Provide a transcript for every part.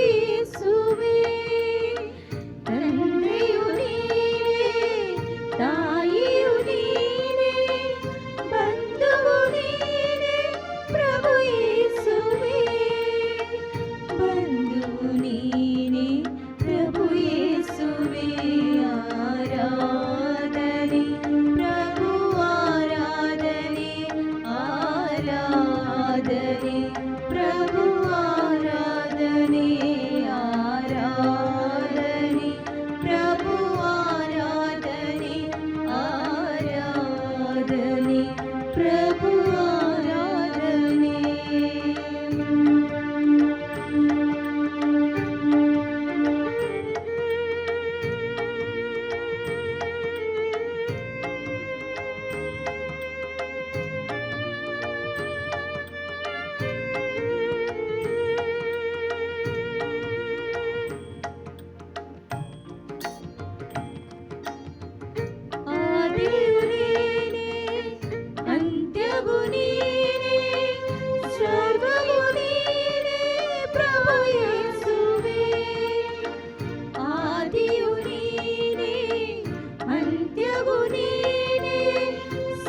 ಯೇಸುವೇ, ತಂದೆಯು ನೀನೇ, ತಾಯಿಯು ನೀನೇ, ಬಂಧುವು ನೀನೇ, ಪ್ರಭು ಯೇಸುವೇ, ಬಂಧುವು ನೀನೇ, ಪ್ರಭು ಯೇಸುವೇ. ಆರಾಧನೆ ಪ್ರಭು, ಆರಾಧನೆ, ಆರಾಧನೆ ಪ್ರಭು, ಆರಾಧನೆ, ಆರಾಧನೆ ಪ್ರಭು, ಆರಾಧನೆ, ಆರಾಧನೆ ಪ್ರಭು, ಆರಾಧನೆ. ಆದಿಯು ನೀನೇ, ಅಂತ್ಯವೂ ನೀನೇ, ಸರ್ವವೂ ನೀನೇ, ಪ್ರಭು ಯೇಸುವೇ. ಆದಿಯು ನೀನೇ, ಅಂತ್ಯವೂ ನೀನೇ,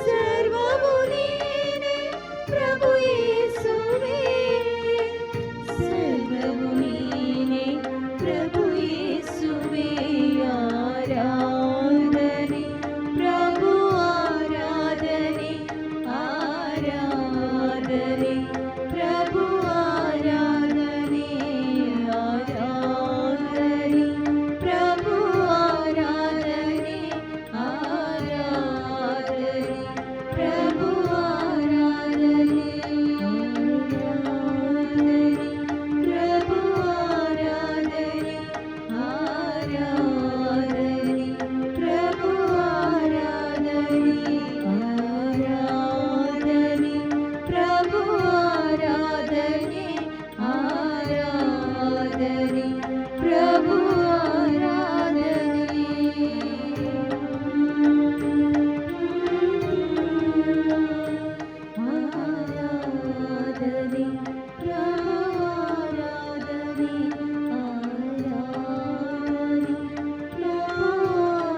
ಸರ್ವವೂ ನೀನೇ, ಪ್ರಭು ಯೇಸುವೇ, ಸರ್ವವೂ ನೀನೇ, ಪ್ರಭು ಯೇಸುವೇ. ಆರಾಧನೆ ಪ್ರಭು, ಆರಾಧನೆ, ಆರಾಧನೆ ಪ್ರಭು, ಆರಾಧನೆ, ಆರಾಧನೆ ಪ್ರಭು, ಆರಾಧನೆ, ಆರಾಧನೆ ಪ್ರಭು, ಆರಾಧನೆ, ಆರಾಧನೆ ಪ್ರಭು, ಆರಾಧನೆ, ಆರಾಧನೆ ಪ್ರಭು, ಆರಾಧನೆ, ಆರಾಧನೆ ಪ್ರಭು,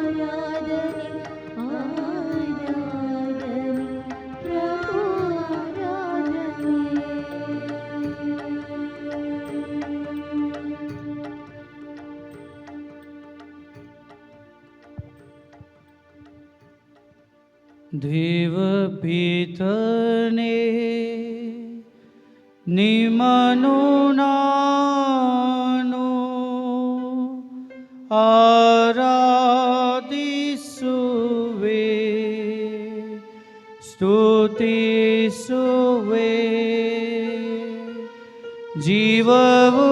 ಆರಾಧನೆ, ಆರಾಧನೆ ಪ್ರಭು, ಆರಾಧನೆ, ದೇವಪಿತನೇ ನಿಮ್ಮನು ನಾನು ಆರಾಧಿಸುವೆ, ಸ್ತುತಿಸುವೆ. ಜೀವವು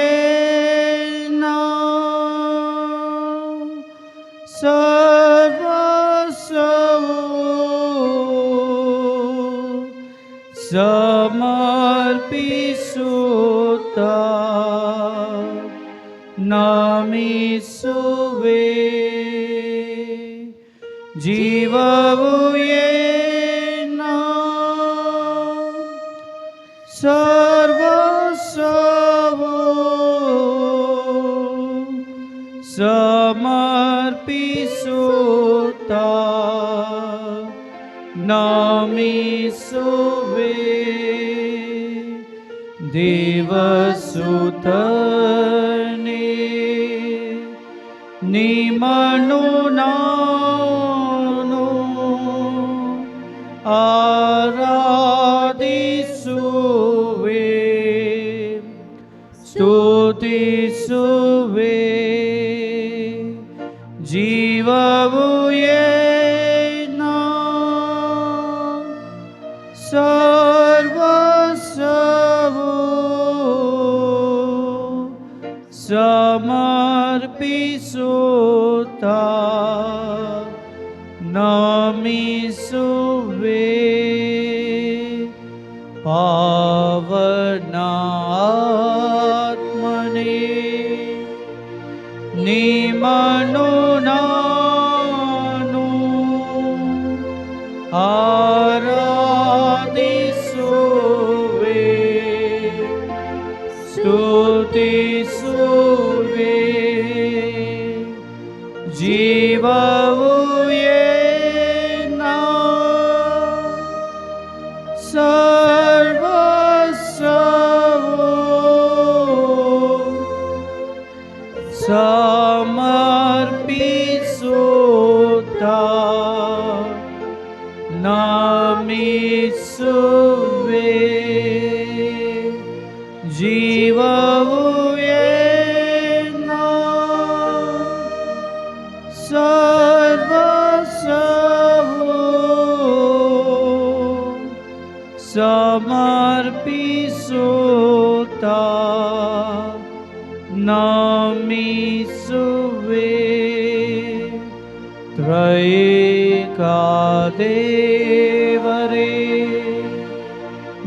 ಏನ ಸರ್ವಸ್ವವು ಸಮರ್ಪಿಸುತ್ತಾ ನಮಿಸುವೆ. ಜೀವವು ಏನ ಸರ್ವಸ್ವವು ಸಮರ್ಪಿಸುತ್ತಾ ನಮಿಸುವೆ. ದೇವಸುತನೇ ನಿಮ್ಮನು ನಾನು ಆರಾಧಿಸುವೆ, ಸ್ತುತಿಸುವೆ. ಜೀವವು ಏನ ಸರ್ವಸ್ವವು ಸಮರ್ಪಿಸುತ್ತಾ ನಮಿಸುವೆ. ಪಾವನ ಆತ್ಮನೇ ನಿಮ್ಮನು ನಾನು ಆರಾಧಿಸುವೆ, ಸ್ತುತಿಸುವೆ. ಜೀವವು ಏನ ಸರ್ವಸ್ವವು ಸಮರ್ಪಿಸುತ್ತ ನಮಿಸುವೆ. ತ್ರೈಕ ದೇವರೇ,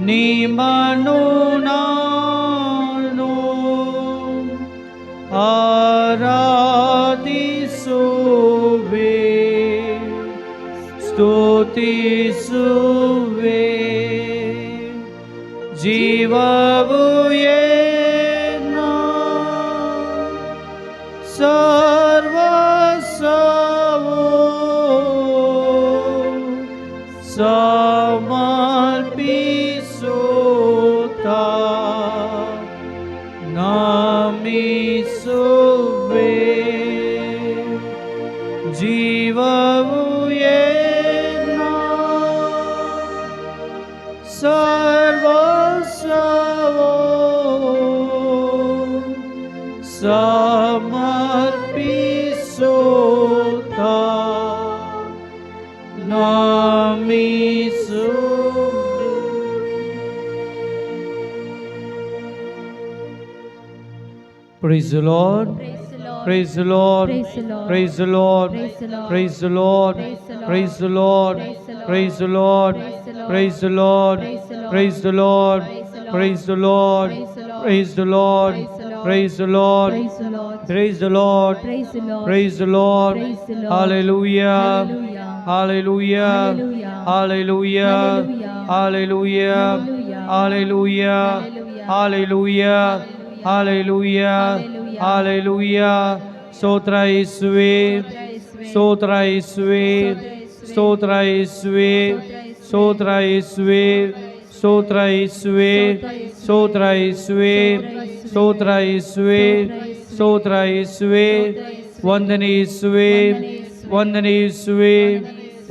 ನಿಮ್ಮನ್ನು ನಾನು ಆರಾಧಿಸುವೆ, ಸ್ತುತಿಸುವೆ. ಜೀವವು ಏನ ಸರ್ವಸ್ವವು ಸಮರ್ಪಿಸುತ್ತ ನಮಿಸುವೆ. ಜೀವವು ಏನ ಸರ್ವಸ್ವವು ಸಮರ್ಪಿಸುತ್ತ ನಮಿಸುವೆ. Praise the Lord. Praise the Lord. Praise the Lord. Praise the Lord. Praise the Lord. Praise the Lord. Praise the Lord. Praise the Lord. Praise the Lord. Praise the Lord. Praise the Lord. Praise the Lord. Praise the Lord. Hallelujah. Hallelujah. Hallelujah. Hallelujah. Hallelujah. Hallelujah. Hallelujah. Hallelujah. ಸ್ತೋತ್ರ ಯೇಸುವೇ, ಸ್ತೋತ್ರ ಯೇಸುವೇ, ಸ್ತೋತ್ರ ಯೇಸುವೇ, ಸ್ತೋತ್ರ ಯೇಸುವೇ, ಸ್ತೋತ್ರ ಯೇಸುವೇ, ಸ್ತೋತ್ರ ಯೇಸುವೇ, ಸ್ತೋತ್ರ ಯೇಸುವೇ, ಸ್ತೋತ್ರ ಯೇಸುವೇ. ವಂದನೆ ಯೇಸುವೇ, ವಂದನೆ ಯೇಸುವೇ,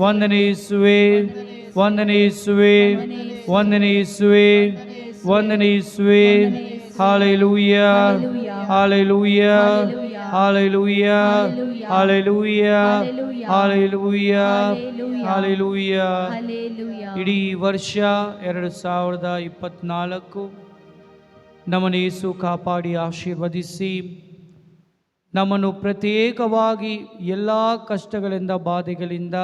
ವಂದನೆ ಯೇಸುವೇ, ವಂದನೆ ಯೇಸುವೇ, ವಂದನೆ ಯೇಸುವೇ, ವಂದನೆ ಯೇಸುವೇ. Hallelujah. Hallelujah. Hallelujah. Hallelujah. Hallelujah. Hallelujah. ಇಡೀ ವರ್ಷ 2024 ನಮ್ಮನ್ನು ಯೇಸು ಕಾಪಾಡಿ ಆಶೀರ್ವದಿಸಿ ನಮ್ಮನ್ನು ಪ್ರತ್ಯೇಕವಾಗಿ ಎಲ್ಲ ಕಷ್ಟಗಳಿಂದ, ಬಾಧೆಗಳಿಂದ,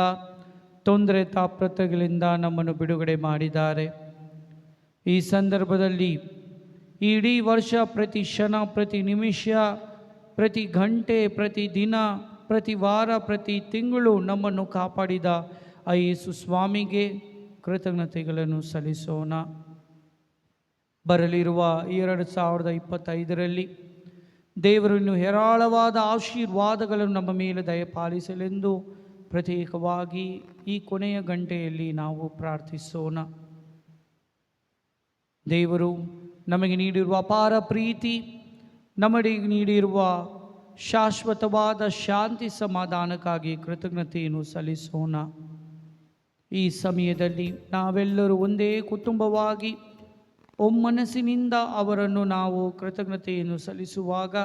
ತೊಂದರೆ ತಾಪತ್ರಗಳಿಂದ ನಮ್ಮನ್ನು ಬಿಡುಗಡೆ ಮಾಡಿದ್ದಾರೆ. ಈ ಸಂದರ್ಭದಲ್ಲಿ ಇಡೀ ವರ್ಷ ಪ್ರತಿ ಕ್ಷಣ, ಪ್ರತಿ ನಿಮಿಷ, ಪ್ರತಿ ಗಂಟೆ, ಪ್ರತಿ ದಿನ, ಪ್ರತಿ ವಾರ, ಪ್ರತಿ ತಿಂಗಳು ನಮ್ಮನ್ನು ಕಾಪಾಡಿದ ಆ ಯೇಸು ಸ್ವಾಮಿಗೆ ಕೃತಜ್ಞತೆಗಳನ್ನು ಸಲ್ಲಿಸೋಣ. ಬರಲಿರುವ 2025ರಲ್ಲಿ ದೇವರು ಇನ್ನು ಹೇರಾಳವಾದ ಆಶೀರ್ವಾದಗಳನ್ನು ನಮ್ಮ ಮೇಲೆ ದಯಪಾಲಿಸಲೆಂದು ಪ್ರತ್ಯೇಕವಾಗಿ ಈ ಕೊನೆಯ ಗಂಟೆಯಲ್ಲಿ ನಾವು ಪ್ರಾರ್ಥಿಸೋಣ. ದೇವರು ನಮಗೆ ನೀಡಿರುವ ಅಪಾರ ಪ್ರೀತಿ, ನಮಗೆ ನೀಡಿರುವ ಶಾಶ್ವತವಾದ ಶಾಂತಿ ಸಮಾಧಾನಕ್ಕಾಗಿ ಕೃತಜ್ಞತೆಯನ್ನು ಸಲ್ಲಿಸೋಣ. ಈ ಸಮಯದಲ್ಲಿ ನಾವೆಲ್ಲರೂ ಒಂದೇ ಕುಟುಂಬವಾಗಿ ಒಮ್ಮನಸ್ಸಿನಿಂದ ಅವರನ್ನು ನಾವು ಕೃತಜ್ಞತೆಯನ್ನು ಸಲ್ಲಿಸುವಾಗ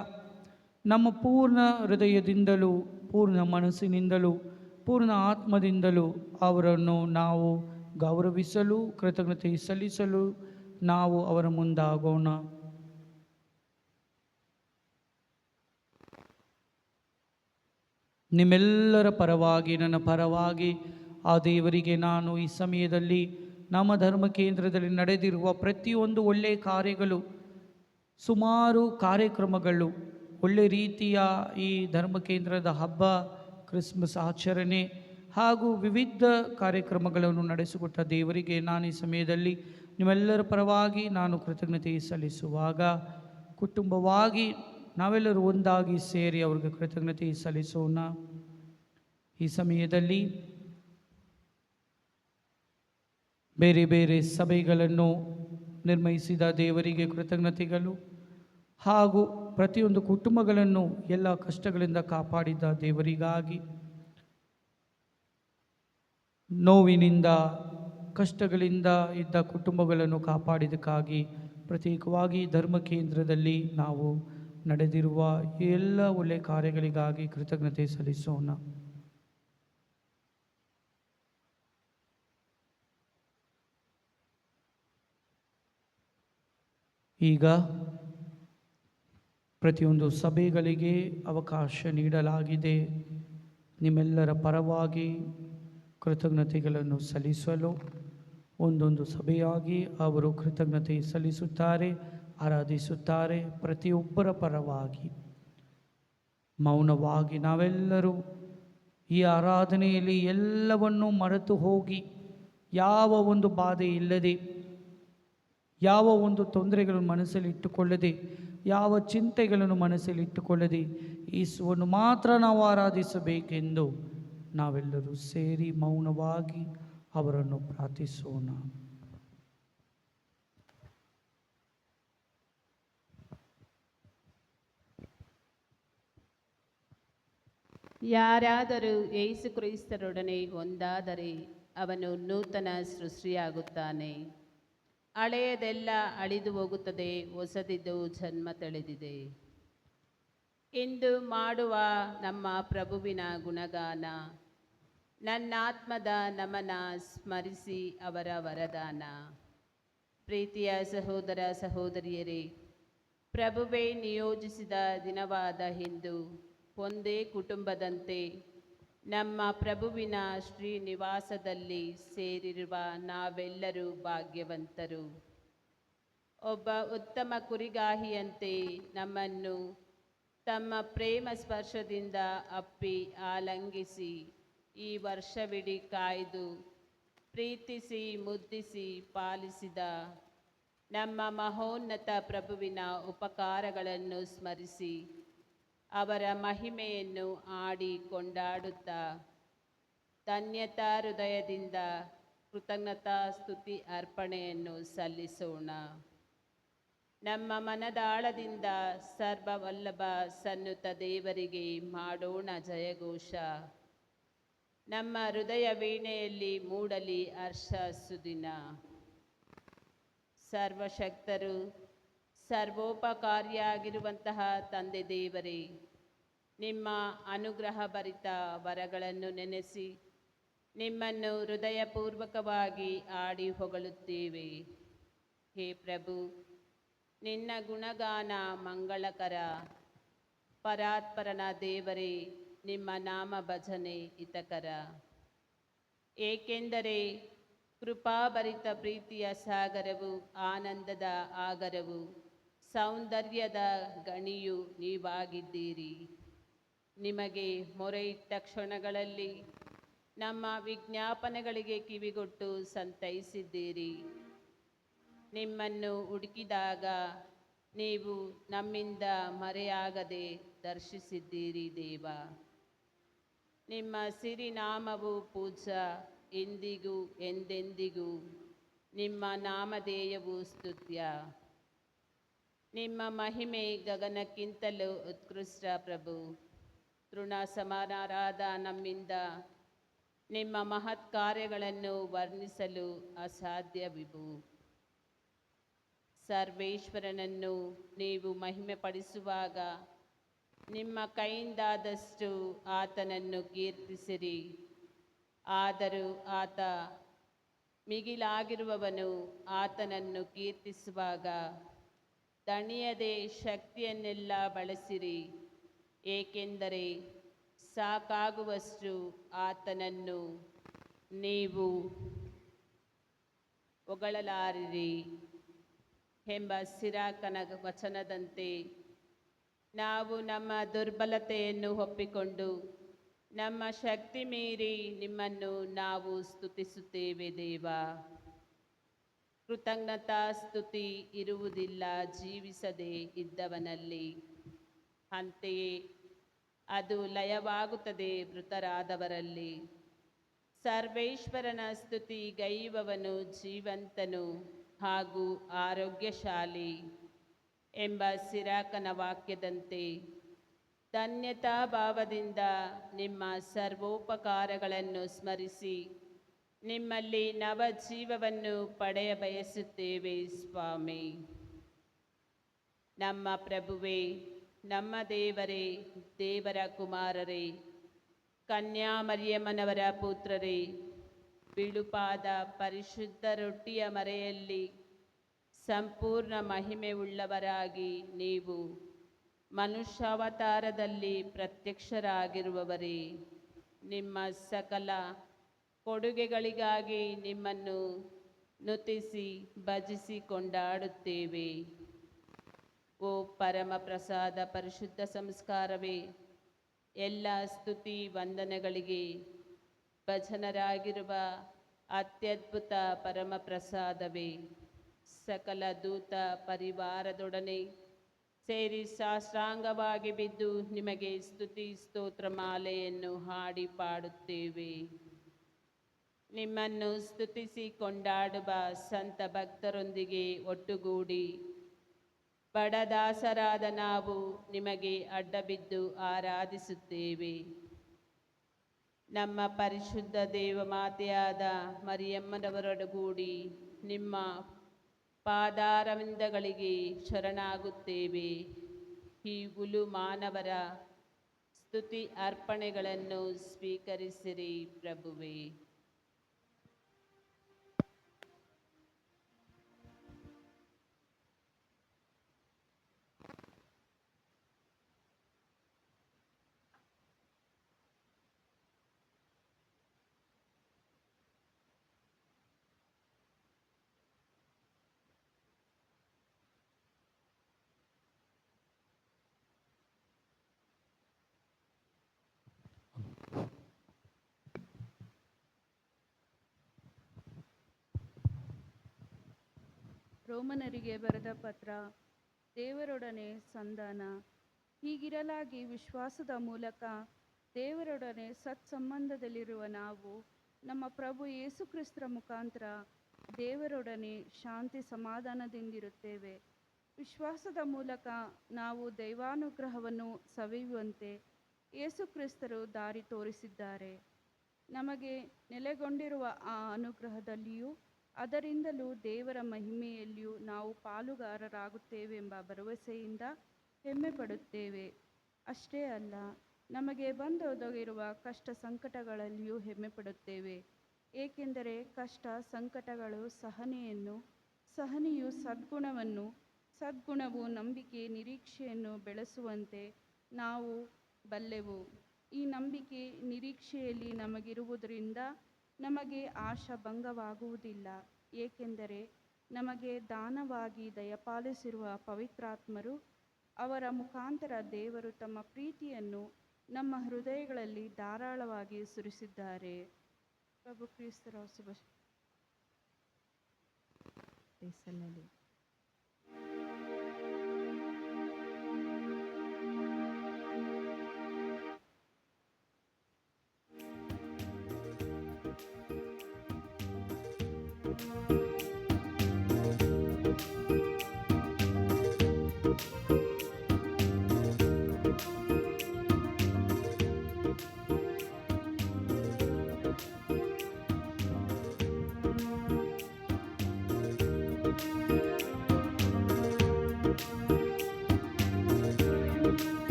ನಮ್ಮ ಪೂರ್ಣ ಹೃದಯದಿಂದಲೂ, ಪೂರ್ಣ ಮನಸ್ಸಿನಿಂದಲೂ, ಪೂರ್ಣ ಆತ್ಮದಿಂದಲೂ ಅವರನ್ನು ನಾವು ಗೌರವಿಸಲು, ಕೃತಜ್ಞತೆ ಸಲ್ಲಿಸಲು ನಾವು ಅವರ ಮುಂದಾಗೋಣ. ನಿಮ್ಮೆಲ್ಲರ ಪರವಾಗಿ, ನನ್ನ ಪರವಾಗಿ ಆ ದೇವರಿಗೆ ನಾನು ಈ ಸಮಯದಲ್ಲಿ ನಮ್ಮ ಧರ್ಮ ಕೇಂದ್ರದಲ್ಲಿ ನಡೆದಿರುವ ಪ್ರತಿಯೊಂದು ಒಳ್ಳೆಯ ಕಾರ್ಯಗಳು, ಸುಮಾರು ಕಾರ್ಯಕ್ರಮಗಳು, ಒಳ್ಳೆ ರೀತಿಯ ಈ ಧರ್ಮ ಕೇಂದ್ರದ ಹಬ್ಬ, ಕ್ರಿಸ್ಮಸ್ ಆಚರಣೆ ಹಾಗೂ ವಿವಿಧ ಕಾರ್ಯಕ್ರಮಗಳನ್ನು ನಡೆಸಿಕೊಟ್ಟ ದೇವರಿಗೆ ನಾನು ಈ ಸಮಯದಲ್ಲಿ ನಿಮ್ಮೆಲ್ಲರ ಪರವಾಗಿ ನಾನು ಕೃತಜ್ಞತೆ ಸಲ್ಲಿಸುವಾಗ ಕುಟುಂಬವಾಗಿ ನಾವೆಲ್ಲರೂ ಒಂದಾಗಿ ಸೇರಿ ಅವ್ರಿಗೆ ಕೃತಜ್ಞತೆ ಸಲ್ಲಿಸೋಣ. ಈ ಸಮಯದಲ್ಲಿ ಬೇರೆ ಬೇರೆ ಸಭೆಗಳನ್ನು ನಿರ್ಮಿಸಿದ ದೇವರಿಗೆ ಕೃತಜ್ಞತೆಗಳು ಹಾಗೂ ಪ್ರತಿಯೊಂದು ಕುಟುಂಬಗಳನ್ನು ಎಲ್ಲ ಕಷ್ಟಗಳಿಂದ ಕಾಪಾಡಿದ ದೇವರಿಗಾಗಿ, ನೋವಿನಿಂದ ಕಷ್ಟಗಳಿಂದ ಇದ್ದ ಕುಟುಂಬಗಳನ್ನು ಕಾಪಾಡಿದಕ್ಕಾಗಿ ಪ್ರತ್ಯೇಕವಾಗಿ ಧರ್ಮ ಕೇಂದ್ರದಲ್ಲಿ ನಾವು ನಡೆದಿರುವ ಎಲ್ಲ ಒಳ್ಳೆಯ ಕಾರ್ಯಗಳಿಗಾಗಿ ಕೃತಜ್ಞತೆ ಸಲ್ಲಿಸೋಣ. ಈಗ ಪ್ರತಿಯೊಂದು ಸಭೆಗಳಿಗೆ ಅವಕಾಶ ನೀಡಲಾಗಿದೆ. ನಿಮ್ಮೆಲ್ಲರ ಪರವಾಗಿ ಕೃತಜ್ಞತೆಗಳನ್ನು ಸಲ್ಲಿಸಲು ಒಂದೊಂದು ಸಭೆಯಾಗಿ ಅವರು ಕೃತಜ್ಞತೆ ಸಲ್ಲಿಸುತ್ತಾರೆ, ಆರಾಧಿಸುತ್ತಾರೆ. ಪ್ರತಿಯೊಬ್ಬರ ಪರವಾಗಿ ಮೌನವಾಗಿ ನಾವೆಲ್ಲರೂ ಈ ಆರಾಧನೆಯಲ್ಲಿ ಎಲ್ಲವನ್ನೂ ಮರೆತು ಹೋಗಿ, ಯಾವ ಒಂದು ಬಾಧೆ ಇಲ್ಲದೆ, ಯಾವ ಒಂದು ತೊಂದರೆಗಳನ್ನು ಮನಸ್ಸಲ್ಲಿ ಇಟ್ಟುಕೊಳ್ಳದೆ, ಯಾವ ಚಿಂತೆಗಳನ್ನು ಮನಸ್ಸಲ್ಲಿ ಇಟ್ಟುಕೊಳ್ಳದೆ ಯೇಸುವನ್ನು ಮಾತ್ರ ನಾವು ಆರಾಧಿಸಬೇಕೆಂದು ನಾವೆಲ್ಲರೂ ಸೇರಿ ಮೌನವಾಗಿ ಅವರನ್ನು ಪ್ರಾರ್ಥಿಸೋಣ. ಯಾರಾದರೂ ಯೇಸು ಕ್ರಿಸ್ತರೊಡನೆ ಒಂದಾದರೆ ಅವನು ನೂತನ ಸೃಷ್ಟಿಯಾಗುತ್ತಾನೆ. ಹಳೆಯದೆಲ್ಲ ಅಳಿದು ಹೋಗುತ್ತದೆ, ಹೊಸದಿದ್ದು ಜನ್ಮ ತಳೆದಿದೆ. ಇಂದು ಮಾಡುವ ನಮ್ಮ ಪ್ರಭುವಿನ ಗುಣಗಾನ, ನನ್ನಾತ್ಮದ ನಮನ ಸ್ಮರಿಸಿ ಅವರ ವರದಾನ. ಪ್ರೀತಿಯ ಸಹೋದರ ಸಹೋದರಿಯರೇ, ಪ್ರಭುವೇ ನಿಯೋಜಿಸಿದ ದಿನವಾದ ಇಂದು ಒಂದೇ ಕುಟುಂಬದಂತೆ ನಮ್ಮ ಪ್ರಭುವಿನ ಶ್ರೀನಿವಾಸದಲ್ಲಿ ಸೇರಿರುವ ನಾವೆಲ್ಲರೂ ಭಾಗ್ಯವಂತರು. ಒಬ್ಬ ಉತ್ತಮ ಕುರಿಗಾಹಿಯಂತೆ ನಮ್ಮನ್ನು ತಮ್ಮ ಪ್ರೇಮ ಸ್ಪರ್ಶದಿಂದ ಅಪ್ಪಿ ಆಲಂಗಿಸಿ ಈ ವರ್ಷವಿಡೀ ಕಾಯ್ದು ಪ್ರೀತಿಸಿ ಮುದ್ದಿಸಿ ಪಾಲಿಸಿದ ನಮ್ಮ ಮಹೋನ್ನತ ಪ್ರಭುವಿನ ಉಪಕಾರಗಳನ್ನು ಸ್ಮರಿಸಿ ಅವರ ಮಹಿಮೆಯನ್ನು ಹಾಡಿ ಕೊಂಡಾಡುತ್ತಾ ಧನ್ಯತಾ ಹೃದಯದಿಂದ ಕೃತಜ್ಞತಾ ಸ್ತುತಿ ಅರ್ಪಣೆಯನ್ನು ಸಲ್ಲಿಸೋಣ. ನಮ್ಮ ಮನದಾಳದಿಂದ ಸರ್ವವಲ್ಲಭ ಸನ್ನುತ ದೇವರಿಗೆ ಮಾಡೋಣ ಜಯಘೋಷ. ನಮ್ಮ ಹೃದಯ ವೀಣೆಯಲ್ಲಿ ಮೂಡಲಿ ಹರ್ಷ ಸುದಿನ. ಸರ್ವಶಕ್ತರು ಸರ್ವೋಪಕಾರಿಯಾಗಿರುವಂತಹ ತಂದೆ ದೇವರೇ, ನಿಮ್ಮ ಅನುಗ್ರಹ ಭರಿತ ವರಗಳನ್ನು ನೆನೆಸಿ ನಿಮ್ಮನ್ನು ಹೃದಯಪೂರ್ವಕವಾಗಿ ಹಾಡಿ ಹೊಗಳುತ್ತೇವೆ. ಹೇ ಪ್ರಭು, ನಿನ್ನ ಗುಣಗಾನ ಮಂಗಳಕರ. ಪರಾತ್ಪರನ ದೇವರೇ, ನಿಮ್ಮ ನಾಮ ಭಜನೆ ಹಿತಕರ. ಏಕೆಂದರೆ ಕೃಪಾಭರಿತ ಪ್ರೀತಿಯ ಸಾಗರವು, ಆನಂದದ ಆಗರವು, ಸೌಂದರ್ಯದ ಗಣಿಯು ನೀವಾಗಿದ್ದೀರಿ. ನಿಮಗೆ ಮೊರೆಯಿಟ್ಟ ಕ್ಷಣಗಳಲ್ಲಿ ನಮ್ಮ ವಿಜ್ಞಾಪನೆಗಳಿಗೆ ಕಿವಿಗೊಟ್ಟು ಸಂತೈಸಿದ್ದೀರಿ. ನಿಮ್ಮನ್ನು ಹುಡುಕಿದಾಗ ನೀವು ನಮ್ಮಿಂದ ಮರೆಯಾಗದೆ ದರ್ಶಿಸಿದ್ದೀರಿ ದೇವ. ನಿಮ್ಮ ಸಿರಿನಾಮವು ಪೂಜ್ಯ, ಇಂದಿಗೂ ಎಂದೆಂದಿಗೂ ನಿಮ್ಮ ನಾಮಧೇಯವು ಸ್ತುತ್ಯ. ನಿಮ್ಮ ಮಹಿಮೆ ಗಗನಕ್ಕಿಂತಲೂ ಉತ್ಕೃಷ್ಟ ಪ್ರಭು. ತೃಣ ಸಮಾನರಾದ ನಮ್ಮಿಂದ ನಿಮ್ಮ ಮಹತ್ ಕಾರ್ಯಗಳನ್ನು ವರ್ಣಿಸಲು ಅಸಾಧ್ಯ ವಿಭು. ಸರ್ವೇಶ್ವರನನ್ನು ನೀವು ಮಹಿಮೆ ಪಡಿಸುವಾಗ ನಿಮ್ಮ ಕೈಯಿಂದಾದಷ್ಟು ಆತನನ್ನು ಕೀರ್ತಿಸಿರಿ. ಆದರೂ ಆತ ಮಿಗಿಲಾಗಿರುವವನು. ಆತನನ್ನು ಕೀರ್ತಿಸುವಾಗ ದಣಿಯದೆ ಶಕ್ತಿಯನ್ನೆಲ್ಲ ಬಳಸಿರಿ. ಏಕೆಂದರೆ ಸಾಕಾಗುವಷ್ಟು ಆತನನ್ನು ನೀವು ಹೊಗಳಲಾರಿರಿ ಎಂಬ ಸಿರಾಕನ ವಚನದಂತೆ ನಾವು ನಮ್ಮ ದುರ್ಬಲತೆಯನ್ನು ಒಪ್ಪಿಕೊಂಡು ನಮ್ಮ ಶಕ್ತಿ ಮೀರಿ ನಿಮ್ಮನ್ನು ನಾವು ಸ್ತುತಿಸುತ್ತೇವೆ ದೇವ. ಕೃತಜ್ಞತಾ ಸ್ತುತಿ ಇರುವುದಿಲ್ಲ ಜೀವಿಸದೇ ಇದ್ದವನಲ್ಲಿ. ಅಂತೆಯೇ ಅದು ಲಯವಾಗುತ್ತದೆ ಮೃತರಾದವರಲ್ಲಿ. ಸರ್ವೇಶ್ವರನ ಸ್ತುತಿ ಗೈಯುವವನು ಜೀವಂತನು ಹಾಗೂ ಆರೋಗ್ಯಶಾಲಿ ಎಂಬ ಸಿರಾಕನ ವಾಕ್ಯದಂತೆ ಧನ್ಯತಾ ಭಾವದಿಂದ ನಿಮ್ಮ ಸರ್ವೋಪಕಾರಗಳನ್ನು ಸ್ಮರಿಸಿ ನಿಮ್ಮಲ್ಲಿ ನವಜೀವವನ್ನು ಪಡೆಯ ಬಯಸುತ್ತೇವೆ ಸ್ವಾಮಿ. ನಮ್ಮ ಪ್ರಭುವೇ, ನಮ್ಮ ದೇವರೇ, ದೇವರ ಕುಮಾರರೇ, ಕನ್ಯಾ ಮರಿಯಮ್ಮನವರ ಪುತ್ರರೇ, ಬಿಳುಪಾದ ಪರಿಶುದ್ಧ ರೊಟ್ಟಿಯ ಮರೆಯಲ್ಲಿ ಸಂಪೂರ್ಣ ಮಹಿಮೆ ಉಳ್ಳವರಾಗಿ ನೀವು ಮನುಷ್ಯಾವತಾರದಲ್ಲಿ ಪ್ರತ್ಯಕ್ಷರಾಗಿರುವವರೇ, ನಿಮ್ಮ ಸಕಲ ಕೊಡುಗೆಗಳಿಗಾಗಿ ನಿಮ್ಮನ್ನು ನುತಿಸಿ ಭಜಿಸಿ ಕೊಂಡಾಡುತ್ತೇವೆ. ಓ ಪರಮ ಪ್ರಸಾದ ಪರಿಶುದ್ಧ ಸಂಸ್ಕಾರವೇ, ಎಲ್ಲ ಸ್ತುತಿ ವಂದನೆಗಳಿಗೆ ಭಜನರಾಗಿರುವ ಅತ್ಯದ್ಭುತ ಪರಮ ಪ್ರಸಾದವೇ, ಸಕಲ ದೂತ ಪರಿವಾರದೊಡನೆ ಸೇರಿ ಸಾಷ್ಟಾಂಗವಾಗಿ ಬಿದ್ದು ನಿಮಗೆ ಸ್ತುತಿ ಸ್ತೋತ್ರ ಮಾಲೆಯನ್ನು ಹಾಡಿ ಪಾಡುತ್ತೇವೆ. ನಿಮ್ಮನ್ನು ಸ್ತುತಿಸಿ ಕೊಂಡಾಡುವ ಸಂತ ಭಕ್ತರೊಂದಿಗೆ ಒಟ್ಟುಗೂಡಿ ಬಡದಾಸರಾದ ನಾವು ನಿಮಗೆ ಅಡ್ಡಬಿದ್ದು ಆರಾಧಿಸುತ್ತೇವೆ. ನಮ್ಮ ಪರಿಶುದ್ಧ ದೇವಮಾತೆಯಾದ ಮರಿಯಮ್ಮನವರೊಡಗೂಡಿ ನಿಮ್ಮ ಪಾದಾರವಿಂದಗಳಿಗೆ ಶರಣಾಗುತ್ತೇವೆ. ಈ ಹುಲು ಮಾನವರ ಸ್ತುತಿ ಅರ್ಪಣೆಗಳನ್ನು ಸ್ವೀಕರಿಸಿರಿ ಪ್ರಭುವೇ. ರೋಮನರಿಗೆ ಬರೆದ ಪತ್ರ. ದೇವರೊಡನೆ ಸಂಧಾನ. ಹೀಗಿರಲಾಗಿ ವಿಶ್ವಾಸದ ಮೂಲಕ ದೇವರೊಡನೆ ಸತ್ಸಂಬಂಧದಲ್ಲಿರುವ ನಾವು ನಮ್ಮ ಪ್ರಭು ಯೇಸು ಕ್ರಿಸ್ತರ ಮುಖಾಂತರ ದೇವರೊಡನೆ ಶಾಂತಿ ಸಮಾಧಾನದಿಂದಿರುತ್ತೇವೆ. ವಿಶ್ವಾಸದ ಮೂಲಕ ನಾವು ದೈವಾನುಗ್ರಹವನ್ನು ಸವಿಯುವಂತೆ ಯೇಸು ಕ್ರಿಸ್ತರು ದಾರಿ ತೋರಿಸಿದ್ದಾರೆ. ನಮಗೆ ನೆಲೆಗೊಂಡಿರುವ ಆ ಅನುಗ್ರಹದಲ್ಲಿಯೂ ಅದರಿಂದಲೂ ದೇವರ ಮಹಿಮೆಯಲ್ಲಿಯೂ ನಾವು ಪಾಲುಗಾರರಾಗುತ್ತೇವೆಂಬ ಭರವಸೆಯಿಂದ ಹೆಮ್ಮೆ ಪಡುತ್ತೇವೆ. ಅಷ್ಟೇ ಅಲ್ಲ, ನಮಗೆ ಬಂದೊದಗಿರುವ ಕಷ್ಟ ಸಂಕಟಗಳಲ್ಲಿಯೂ ಹೆಮ್ಮೆ ಪಡುತ್ತೇವೆ. ಏಕೆಂದರೆ ಕಷ್ಟ ಸಂಕಟಗಳು ಸಹನೆಯನ್ನು, ಸಹನೆಯು ಸದ್ಗುಣವನ್ನು, ಸದ್ಗುಣವು ನಂಬಿಕೆ ನಿರೀಕ್ಷೆಯನ್ನು ಬೆಳೆಸುವಂತೆ ನಾವು ಬಲ್ಲೆವು. ಈ ನಂಬಿಕೆ ನಿರೀಕ್ಷೆಯಲ್ಲಿ ನಮಗಿರುವುದರಿಂದ ನಮಗೆ ಆಶಾಭಂಗವಾಗುವುದಿಲ್ಲ. ಏಕೆಂದರೆ ನಮಗೆ ದಾನವಾಗಿ ದಯಪಾಲಿಸಿರುವ ಪವಿತ್ರಾತ್ಮರು ಅವರ ಮುಖಾಂತರ ದೇವರು ತಮ್ಮ ಪ್ರೀತಿಯನ್ನು ನಮ್ಮ ಹೃದಯಗಳಲ್ಲಿ ಧಾರಾಳವಾಗಿ ಸುರಿಸಿದ್ದಾರೆ. ಪ್ರಭು ಕ್ರಿಸ್ತರ ಶುಭ ಹೆಸರಿನಲ್ಲಿ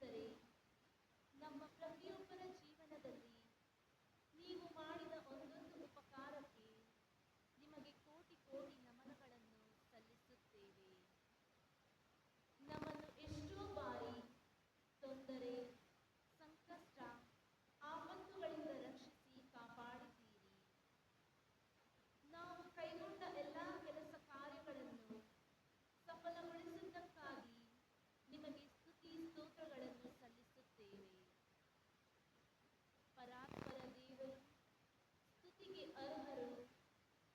ಕರ್ತರೇ, ನಮ್ಮ ಪ್ರತಿಯೊಬ್ಬರ ಜೀವನದಲ್ಲಿ ನೀವು ಮಾಡಿದ ಒಂದೊಂದು ಉಪಕಾರಕ್ಕೆ ನಿಮಗೆ ಕೋಟಿ ಕೋಟಿ ನಮನಗಳನ್ನು ಸಲ್ಲಿಸುತ್ತೇವೆ. ನಮ್ಮನ್ನು ಎಷ್ಟೋ ಬಾರಿ ತೊಂದರೆ, ಸಂಕಷ್ಟ, ಆಪತ್ತುಗಳಿಂದ ರಕ್ಷಿಸಿ ಕಾಪಾಡಿದ್ದೀರಿ. ನಾವು ಕೈಗೊಂಡ ಎಲ್ಲ ಕೆಲಸ ಕಾರ್ಯಗಳನ್ನು ಸಫಲಗೊಳಿಸಿದ್ದಕ್ಕಾಗಿ ನಿಮಗೆ ಸ್ತುತಿ ಸ್ತೋತ್ರಗಳನ್ನು ಸಲ್ಲಿಸುತ್ತೇವೆ. ಪರಾತ್ಪರ ದೇವರು, ಸ್ತುತಿಗೆ ಅರ್ಹರು,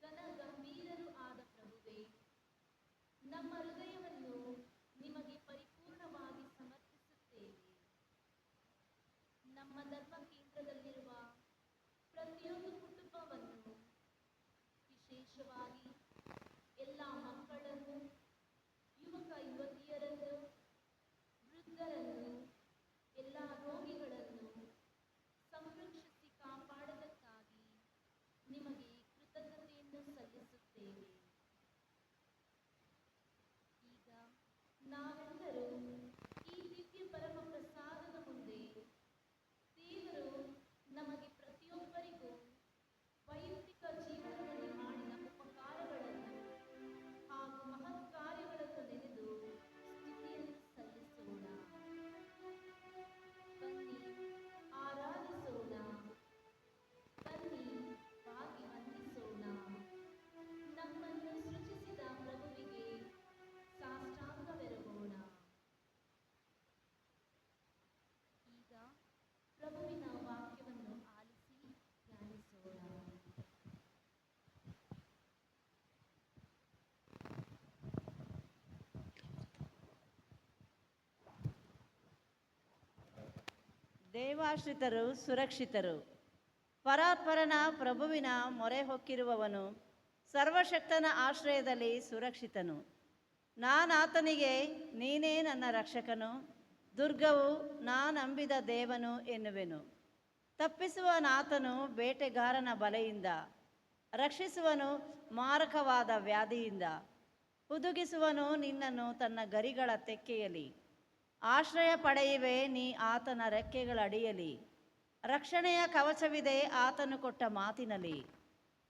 ಘನ ಗಂಭೀರರು ಆದ ಪ್ರಭುವೇ, ನಮ್ಮ ಹೃದಯವನ್ನು ನಿಮಗೆ ಪರಿಪೂರ್ಣವಾಗಿ ಸಮರ್ಪಿಸುತ್ತೇವೆ. ನಮ್ಮ ಧರ್ಮ ಕೇಂದ್ರದಲ್ಲಿರುವ ಪ್ರತಿಯೊಂದು ಕುಟುಂಬವನ್ನು, ವಿಶೇಷವಾಗಿ ಎಲ್ಲ ಮಕ್ಕಳನ್ನು, ಯುವಕ ಯುವತಿಯರನ್ನು, ವೃದ್ಧರನ್ನು, ಎಲ್ಲ ರೋಗಿಗಳನ್ನು ಸಂರಕ್ಷಿಸಿ ಕಾಪಾಡದಕ್ಕಾಗಿ ನಿಮಗೆ ಕೃತಜ್ಞತೆಯನ್ನು ಸಲ್ಲಿಸುತ್ತೇವೆ. ಈಗ ನಾವೆಲ್ಲರೂ ಈ ದಿವ್ಯ ಪರಮ ಪ್ರಸಾದದ ಮುಂದೆ ದೇವರು ನಮಗೆ ಪ್ರತಿಯೊಬ್ಬರಿಗೂ ವೈಯಕ್ತಿಕ ಜೀವನದಲ್ಲಿ ಮಾಡಿದ ಉಪಕಾರಗಳನ್ನು ಹಾಗೂ ಮಹತ್ ಕಾರ್ಯಗಳನ್ನು ನೆನೆದು ಸ್ತುತಿಯನ್ನು ಸಲ್ಲಿಸೋಣ. ಬನ್ನಿ ಆರಾಧಿಸೋಣ, ಬನ್ನಿ ಬಾಗಿ ವಂದಿಸೋಣ. ನಮ್ಮನ್ನು ಸೃಜಿಸಿದ ಪ್ರಭುವಿಗೆ ಸಾಷ್ಟಾಂಗವೆರಗೋಣ. ಈಗ ಪ್ರಭುವಿನ ವಾಕ್ಯವನ್ನು ಆಲಿಸಿ ಧ್ಯಾನಿಸೋಣ. ದೇವಾಶ್ರಿತರು ಸುರಕ್ಷಿತರು. ಪರಾತ್ಪರನ ಪ್ರಭುವಿನ ಮೊರೆ ಹೊಕ್ಕಿರುವವನು ಸರ್ವಶಕ್ತನ ಆಶ್ರಯದಲ್ಲಿ ಸುರಕ್ಷಿತನು. ನಾನಾತನಿಗೆ ನೀನೇ ನನ್ನ ರಕ್ಷಕನು, ದುರ್ಗವು ನಾನಂಬಿದ ದೇವನು ಎನ್ನುವೆನು. ತಪ್ಪಿಸುವನಾತನು ಬೇಟೆಗಾರನ ಬಲೆಯಿಂದ, ರಕ್ಷಿಸುವನು ಮಾರಕವಾದ ವ್ಯಾಧಿಯಿಂದ. ಹುದುಗಿಸುವನು ನಿನ್ನನ್ನು ತನ್ನ ಗರಿಗಳ ತೆಕ್ಕೆಯಲ್ಲಿ. ಆಶ್ರಯ ಪಡೆಯುವೆ ನೀ ಆತನ ರೆಕ್ಕೆಗಳಡಿಯಲ್ಲಿ. ರಕ್ಷಣೆಯ ಕವಚವಿದೆ ಆತನು ಕೊಟ್ಟ ಮಾತಿನಲ್ಲಿ.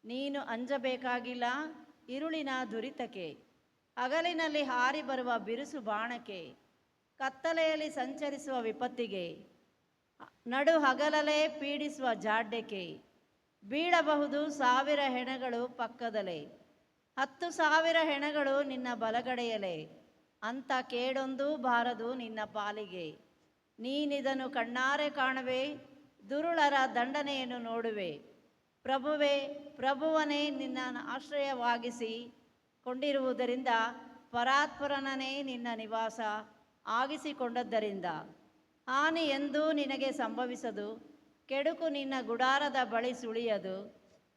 ನೀನು ಅಂಜಬೇಕಾಗಿಲ್ಲ ಇರುಳಿನ ದುರಿತಕ್ಕೆ, ಹಗಲಿನಲ್ಲಿ ಹಾರಿ ಬರುವ ಬಿರುಸು ಬಾಣಕ್ಕೆ, ಕತ್ತಲೆಯಲ್ಲಿ ಸಂಚರಿಸುವ ವಿಪತ್ತಿಗೆ, ನಡು ಹಗಲಲ್ಲೇ ಪೀಡಿಸುವ ಜಾಡ್ಯಕ್ಕೆ. ಬೀಳಬಹುದು 1000 ಹೆಣಗಳು ಪಕ್ಕದಲ್ಲೇ, 10,000 ಹೆಣಗಳು ನಿನ್ನ ಬಲಗಡೆಯಲೇ, ಅಂತ ಕೇಡೊಂದೂ ಬಾರದು ನಿನ್ನ ಪಾಲಿಗೆ. ನೀನಿದನ್ನು ಕಣ್ಣಾರೆ ಕಾಣುವೆ, ದುರುಳರ ದಂಡನೆಯನ್ನು ನೋಡುವೆ. ಪ್ರಭುವೇ, ಪ್ರಭುವನೇ ನಿನ್ನ ಆಶ್ರಯವಾಗಿಸಿ ಕೊಂಡಿರುವುದರಿಂದ, ಪರಾತ್ಪರನೇ ನಿನ್ನ ನಿವಾಸ ಆಗಿಸಿಕೊಂಡದ್ದರಿಂದ ಹಾನಿ ಎಂದೂ ನಿನಗೆ ಸಂಭವಿಸದು, ಕೆಡುಕು ನಿನ್ನ ಗುಡಾರದ ಬಳಿ ಸುಳಿಯದು.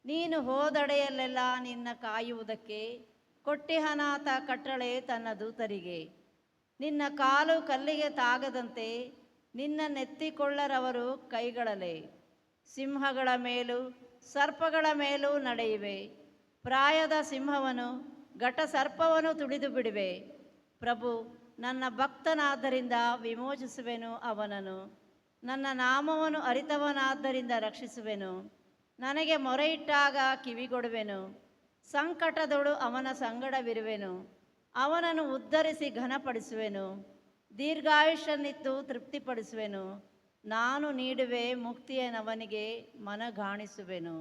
ನೀನು ಹೋದಡೆಯಲ್ಲೆಲ್ಲ ನಿನ್ನ ಕಾಯುವುದಕ್ಕೆ ಕೊಟ್ಟಿಹನಾಥ ಕಟ್ಟಳೆ ತನ್ನ ದೂತರಿಗೆ. ನಿನ್ನ ಕಾಲು ಕಲ್ಲಿಗೆ ತಾಗದಂತೆ ನಿನ್ನನ್ನೆತ್ತಿಕೊಳ್ಳರವರು ಕೈಗಳಲ್ಲೇ. ಸಿಂಹಗಳ ಮೇಲೂ ಸರ್ಪಗಳ ಮೇಲೂ ನಡೆಯುವೆ, ಪ್ರಾಯದ ಸಿಂಹವನ್ನು ಘಟಸರ್ಪವನ್ನು ತುಳಿದು ಬಿಡುವೆ. ಪ್ರಭು ನನ್ನ ಭಕ್ತನಾದ್ದರಿಂದ ವಿಮೋಚಿಸುವೆನು ಅವನನ್ನು, ನನ್ನ ನಾಮವನ್ನು ಅರಿತವನಾದ್ದರಿಂದ ರಕ್ಷಿಸುವೆನು. ನನಗೆ ಮೊರೆಯಿಟ್ಟಾಗ ಕಿವಿಗೊಡುವೆನು, ಸಂಕಟದೊಳು ಅವನ ಸಂಗಡವಿರುವೆನು. ಅವನನ್ನು ಉದ್ಧರಿಸಿ ಘನಪಡಿಸುವೆನು, ದೀರ್ಘಾಯುಷ್ಯನಿತ್ತು ತೃಪ್ತಿಪಡಿಸುವೆನು. ನಾನು ನೀಡುವೆ ಮುಕ್ತಿಯನ್ನವನಿಗೆ ಮನಗಾಣಿಸುವೆನು.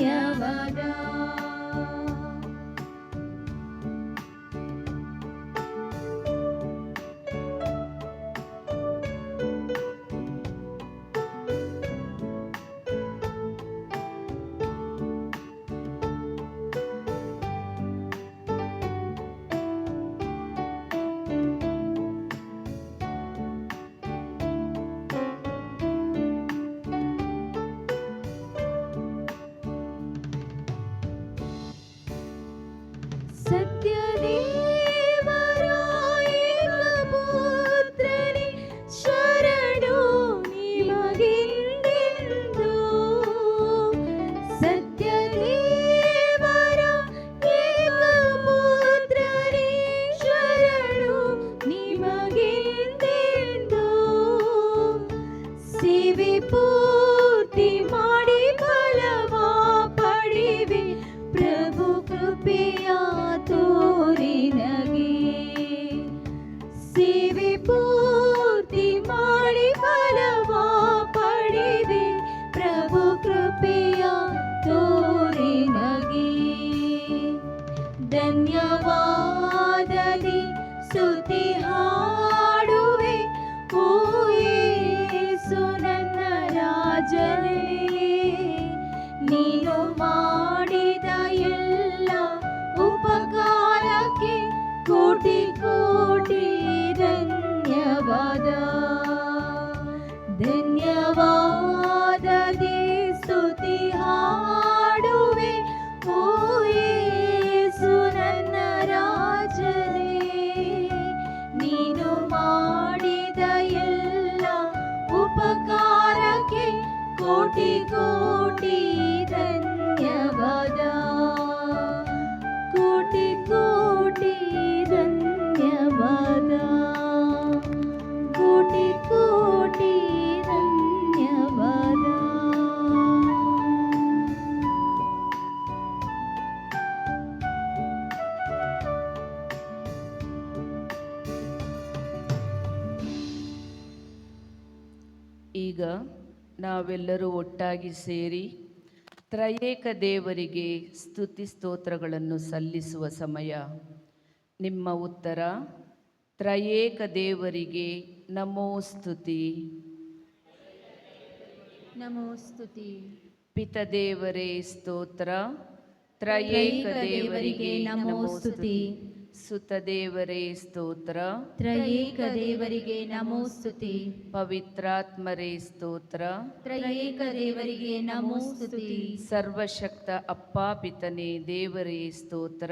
ಧನ್ಯವಾದ. ಸತ್ಯದೇವರಾಯಕಪುತ್ರನೇ ಶರಣು ನಿಮಗೆಂದೆಂದು. ಸತ್ಯದೇವರಾಯಕಪುತ್ರನೇ ಶರಣು ನಿಮಗೆಂದೆಂದು. ಸೇವೆ ಪೂರ್ತಿ ಮಾಡಿ ಫಲವ ಪಡೆವೆ ಪ್ರಭು ಕೃಪೆಯ ತೋರಿ ನಗೆ. ಸೇವೆ ಪೂರ್ತಿ ಮಾಡಿ ಫಲವ ಪಡೆವೆ ಪ್ರಭು ಕೃಪೆಯ ತೋರಿ ನಗೆ. ಧನ್ಯವಾದದಿ ಸ್ತುತಿ ಹಾಡುವೆ ಓ ಯೇಸು ನನ್ನ ರಾಜನೇ. ನೀನು ಮಾಡಿದ ಎಲ್ಲ ಉಪಕಾರಕ್ಕೆ ಕೋಟಿ ಕೋಟಿ ಧನ್ಯವಾದ. ಧನ್ಯವಾದದಿ ಸ್ತುತಿ ಹಾಡುವೆ ಓ ಯೇಸು ನನ್ನ ರಾಜನೇ. ನೀನು ಮಾಡಿದ ಎಲ್ಲ ಉಪಕಾರಕ್ಕೆ ಕೋಟಿ ಕೋಟಿ ಧನ್ಯವಾದ. ಕೋಟಿ ಕೋಟಿ ಧನ್ಯವಾದ. ಕೋಟಿ ಕೋಟಿ ಧನ್ಯವಾದ. ಈಗ ನಾವೆಲ್ಲರೂ ಒಟ್ಟಾಗಿ ಸೇರಿ ತ್ರಯೇಕ ದೇವರಿಗೆ ಸ್ತುತಿ ಸ್ತೋತ್ರಗಳನ್ನು ಸಲ್ಲಿಸುವ ಸಮಯ. ನಿಮ್ಮ ಉತ್ತರ: ತ್ರಯೇಕ ದೇವರಿಗೆ ನಮೋ ಸ್ತುತಿ. ನಮೋ ಸ್ತುತಿ. ಪಿತದೇವರೇ ಸ್ತೋತ್ರ. ತ್ರಯೇಕ ದೇವರಿಗೆ ನಮೋ ಸ್ತುತಿ. ಸುತದೇವರೇ ಸ್ತೋತ್ರ. ತ್ರಯೇಕ ದೇವರಿಗೆ ನಮೋ ಸ್ತುತಿ. ಪವಿತ್ರಾತ್ಮರೇ ಸ್ತೋತ್ರ. ತ್ರಯೇಕ ದೇವರಿಗೆ ನಮೋ ಸ್ತುತಿ. ಸರ್ವಶಕ್ತ ಅಪ್ಪ ಪಿತನೇ ದೇವರೇ ಸ್ತೋತ್ರ.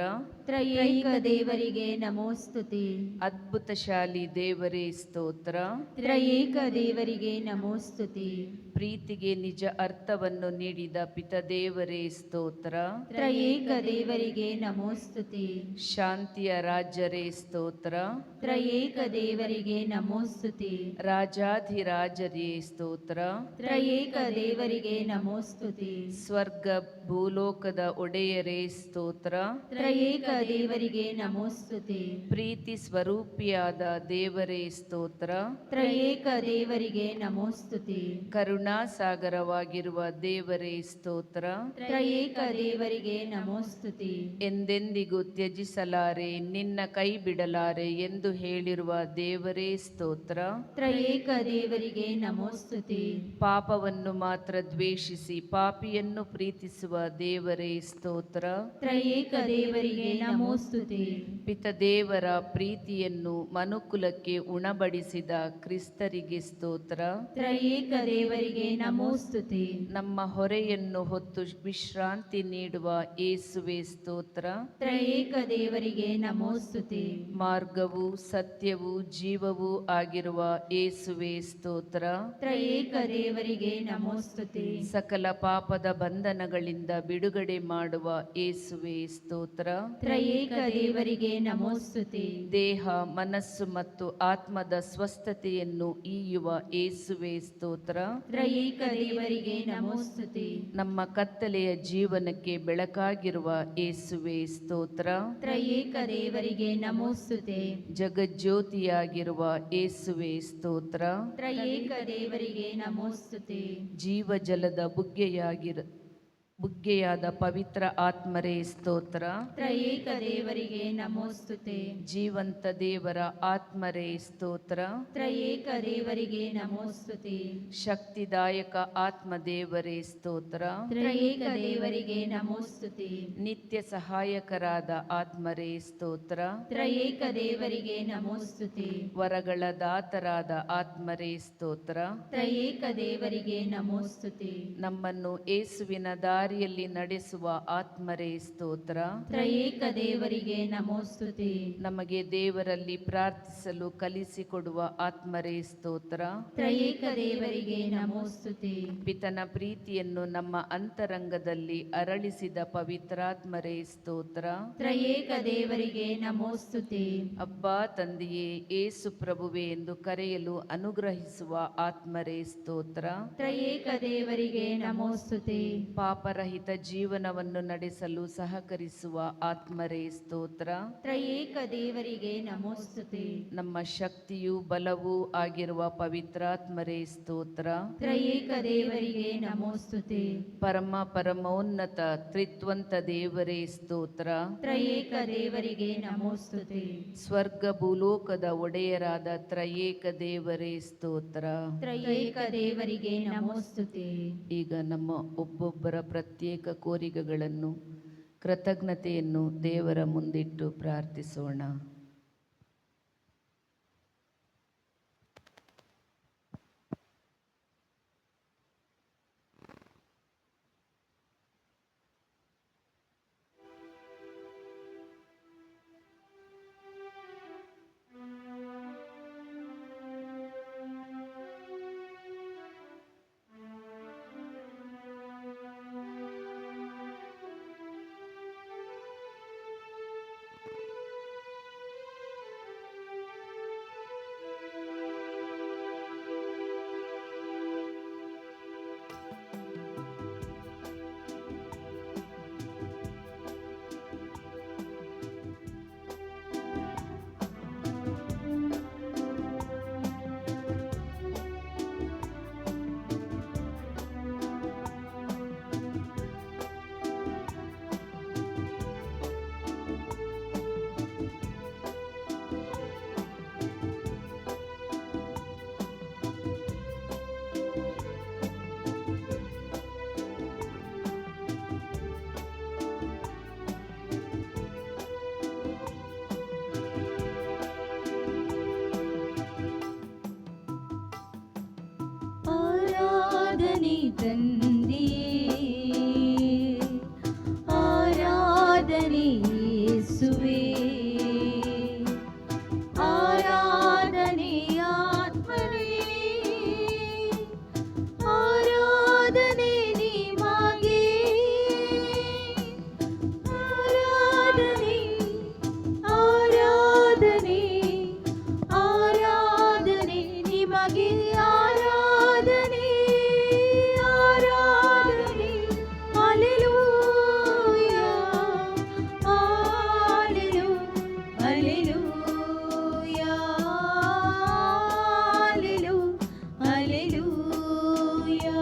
ತ್ರಯೇಕ ದೇವರಿಗೆ ನಮೋ ಸ್ತುತಿ. ಅದ್ಭುತಶಾಲಿ ದೇವರೇ ಸ್ತೋತ್ರ. ತ್ರಯೇಕ ದೇವರಿಗೆ ನಮೋ ಸ್ತುತಿ. ಪ್ರೀತಿಗೆ ನಿಜ ಅರ್ಥವನ್ನು ನೀಡಿದ ಪಿತದೇವರೇ ಸ್ತೋತ್ರ. ತ್ರಯೇಕ ದೇವರಿಗೆ ನಮೋ ಸ್ತುತಿ. ಶಾಂತಿಯ ರಾಜರೇ ಸ್ತೋತ್ರ. ತ್ರಯೇಕ ದೇವರಿಗೆ ನಮೋ ಸ್ತುತಿ. ರಾಜಾಧಿರಾಜರೇ ಸ್ತೋತ್ರ. ತ್ರಯೇಕ ದೇವರಿಗೆ ನಮೋ ಸ್ತುತಿ. ಸ್ವರ್ಗ ಭೂಲೋಕದ ಒಡೆಯರೇ ಸ್ತೋತ್ರ. ತ್ರಯೇಕ ದೇವರಿಗೆ ನಮೋ ಸ್ತುತಿ. ಪ್ರೀತಿ ಸ್ವರೂಪಿಯಾದ ದೇವರೇ ಸ್ತೋತ್ರ. ತ್ರಯೇಕ ದೇವರಿಗೆ ನಮೋ ಸ್ತುತಿ. ಕರುಣಾಸಾಗರವಾಗಿರುವ ದೇವರೇ ಸ್ತೋತ್ರ. ತ್ರಯೇಕ ದೇವರಿಗೆ ನಮೋ ಸ್ತುತಿ. ಎಂದೆಂದಿಗೂ ತ್ಯಜಿಸಲಾರೆ ನಿನ್ನ ಕೈ ಬಿಡಲಾರೆ ಎಂದು ಹೇಳಿರುವ ದೇವರೇ ಸ್ತೋತ್ರ. ತ್ರಯೇಕ ದೇವರಿಗೆ ನಮೋ ಸ್ತುತಿ. ಪಾಪವನ್ನು ಮಾತ್ರ ದ್ವೇಷಿಸಿ ಪಾಪಿಯನ್ನು ಪ್ರೀತಿಸುವ ದೇವರೇ ಸ್ತೋತ್ರ. ತ್ರಯೇಕ ದೇವರಿಗೆ ನಮೋ ಸ್ತುತಿ. ಪಿತದೇವರ ಪ್ರೀತಿಯನ್ನು ಮನುಕುಲಕ್ಕೆ ಉಣಬಡಿಸಿದ ಕ್ರಿಸ್ತರಿಗೆ ಸ್ತೋತ್ರ. ತ್ರಯೇಕ ದೇವರಿಗೆ ನಮೋ ಸ್ತುತಿ. ನಮ್ಮ ಹೊರೆಯನ್ನು ಹೊತ್ತು ವಿಶ್ರಾಂತಿ ನೀಡುವ ಯೇಸುವೆ ಸ್ತೋತ್ರ. ತ್ರಯೇಕ ದೇವರಿಗೆ ನಮೋ ಸ್ತುತಿ. ಮಾರ್ಗವು ಸತ್ಯವೂ ಜೀವವೂ ಆಗಿರುವ ಯೇಸುವೆ ಸ್ತೋತ್ರ. ತ್ರಯೇಕ ದೇವರಿಗೆ ನಮೋ ಸ್ತುತಿ. ಸಕಲ ಪಾಪದ ಬಂಧನಗಳಿಂದ ಬಿಡುಗಡೆ ಮಾಡುವ ಯೇಸುವೆ ಸ್ತೋತ್ರ. ತ್ರಯೇಕ ದೇವರಿಗೆ ನಮೋ ಸ್ತುತಿ. ದೇಹ ಮನಸ್ಸು ಮತ್ತು ಆತ್ಮದ ಸ್ವಸ್ಥತೆಯನ್ನು ಈಯುವ ಯೇಸುವೆ ಸ್ತೋತ್ರ. ತ್ರಯೇಕ ದೇವರಿಗೆ ನಮೋ ಸ್ತುತಿ. ನಮ್ಮ ಕತ್ತಲೆಯ ಜೀವನಕ್ಕೆ ಬೆಳಕಾಗಿರುವ ಯೇಸುವೆ ಸ್ತೋತ್ರ. ತ್ರಯೇಕ ದೇವರಿಗೆ ನಮೋ ಸ್ತುತಿ. ಜಗಜ್ಯೋತಿಯಾಗಿರುವ ಯೇಸುವೆ ಸ್ತೋತ್ರ. ತ್ರಯೇಕ ದೇವರಿಗೆ ನಮೋ ಸ್ತುತಿ. ಜೀವಜಲದ ಬುಗ್ಗೆಯಾದ ಪವಿತ್ರ ಆತ್ಮರೇ ಸ್ತೋತ್ರ. ತ್ರಯೇಕ ದೇವರಿಗೆ ನಮೋಸ್ತುತೆ. ಜೀವಂತ ದೇವರ ಆತ್ಮರೇ ಸ್ತೋತ್ರ. ತ್ರಯೇಕ ದೇವರಿಗೆ ನಮೋಸ್ತುತೆ. ಶಕ್ತಿದಾಯಕ ಆತ್ಮ ದೇವರೇ ಸ್ತೋತ್ರ. ತ್ರಯೇಕ ದೇವರಿಗೆ ನಮೋಸ್ತುತೆ. ನಿತ್ಯ ಸಹಾಯಕರಾದ ಆತ್ಮರೇ ಸ್ತೋತ್ರ. ತ್ರಯೇಕ ದೇವರಿಗೆ ನಮೋಸ್ತುತೆ. ವರಗಳ ದಾತರಾದ ಆತ್ಮರೇ ಸ್ತೋತ್ರ. ತ್ರಯೇಕ ದೇವರಿಗೆ ನಮೋಸ್ತುತೆ. ನಮ್ಮನ್ನು ಯೇಸುವಿನ ದಾರಿಯಲ್ಲಿ ನಡೆಸುವ ಆತ್ಮರೇ ಸ್ತೋತ್ರ. ತ್ರಯೇಕ ದೇವರಿಗೆ ನಮೋಸ್ತುತೆ. ನಮಗೆ ದೇವರಲ್ಲಿ ಪ್ರಾರ್ಥಿಸಲು ಕಲಿಸಿಕೊಡುವ ಆತ್ಮರೇ ಸ್ತೋತ್ರ. ತ್ರಯೇಕ ದೇವರಿಗೆ ನಮೋಸ್ತುತೆ. ಪಿತನ ಪ್ರೀತಿಯನ್ನು ನಮ್ಮ ಅಂತರಂಗದಲ್ಲಿ ಅರಳಿಸಿದ ಪವಿತ್ರಾತ್ಮರೇ ಸ್ತೋತ್ರ. ತ್ರಯೇಕ ದೇವರಿಗೆ ನಮೋಸ್ತುತೆ. ಅಬ್ಬಾ ತಂದೆಯೇ, ಏಸು ಪ್ರಭುವೆ ಎಂದು ಕರೆಯಲು ಅನುಗ್ರಹಿಸುವ ಆತ್ಮರೇ ಸ್ತೋತ್ರ. ತ್ರಯೇಕ ದೇವರಿಗೆ ನಮೋಸ್ತುತೆ. ಪಾಪರಹಿತ ಜೀವನವನ್ನು ನಡೆಸಲು ಸಹಕರಿಸುವ ಆತ್ಮರೇ ಸ್ತೋತ್ರ. ತ್ರಯೇಕ ದೇವರಿಗೆ ನಮೋಸ್ತುತೆ. ನಮ್ಮ ಶಕ್ತಿಯೂ ಬಲವೂ ಆಗಿರುವ ಪವಿತ್ರಾತ್ಮರೇ ಸ್ತೋತ್ರ. ತ್ರಯೇಕ ದೇವರಿಗೆ ನಮೋಸ್ತುತೆ. ಪರಮೋನ್ನತ ತ್ರಿತ್ವಂತ ದೇವರೇ ಸ್ತೋತ್ರ. ತ್ರಯೇಕ ದೇವರಿಗೆ ನಮೋಸ್ತುತೆ. ಸ್ವರ್ಗ ಭೂಲೋಕದ ಒಡೆಯರಾದ ತ್ರಯೇಕ ದೇವರೇ ಸ್ತೋತ್ರ. ತ್ರಯೇಕ ದೇವರಿಗೆ ನಮೋಸ್ತುತೆ. ಈಗ ನಮ್ಮ ಒಬ್ಬೊಬ್ಬರ ಪ್ರತ್ಯೇಕ ಕೋರಿಕೆಗಳನ್ನು ಕೃತಜ್ಞತೆಯನ್ನು ದೇವರ ಮುಂದಿಟ್ಟು ಪ್ರಾರ್ಥಿಸೋಣ. ಆರಾಧನೆ ತಂದೆಯೇ, ಆರಾಧನೆ ಯೇಸುವೇ, ಆರಾಧನೆ ಆತ್ಮನೇ, ಆರಾಧನೆ ನಿಮಗೆ, ಆರಾಧನೆ ಆರಾಧನೆ ಆರಾಧನೆ ನಿಮಗೆ, ಆರಾಧನೆ ಆರಾಧನೆ. Hallelujah hallelujah hallelujah.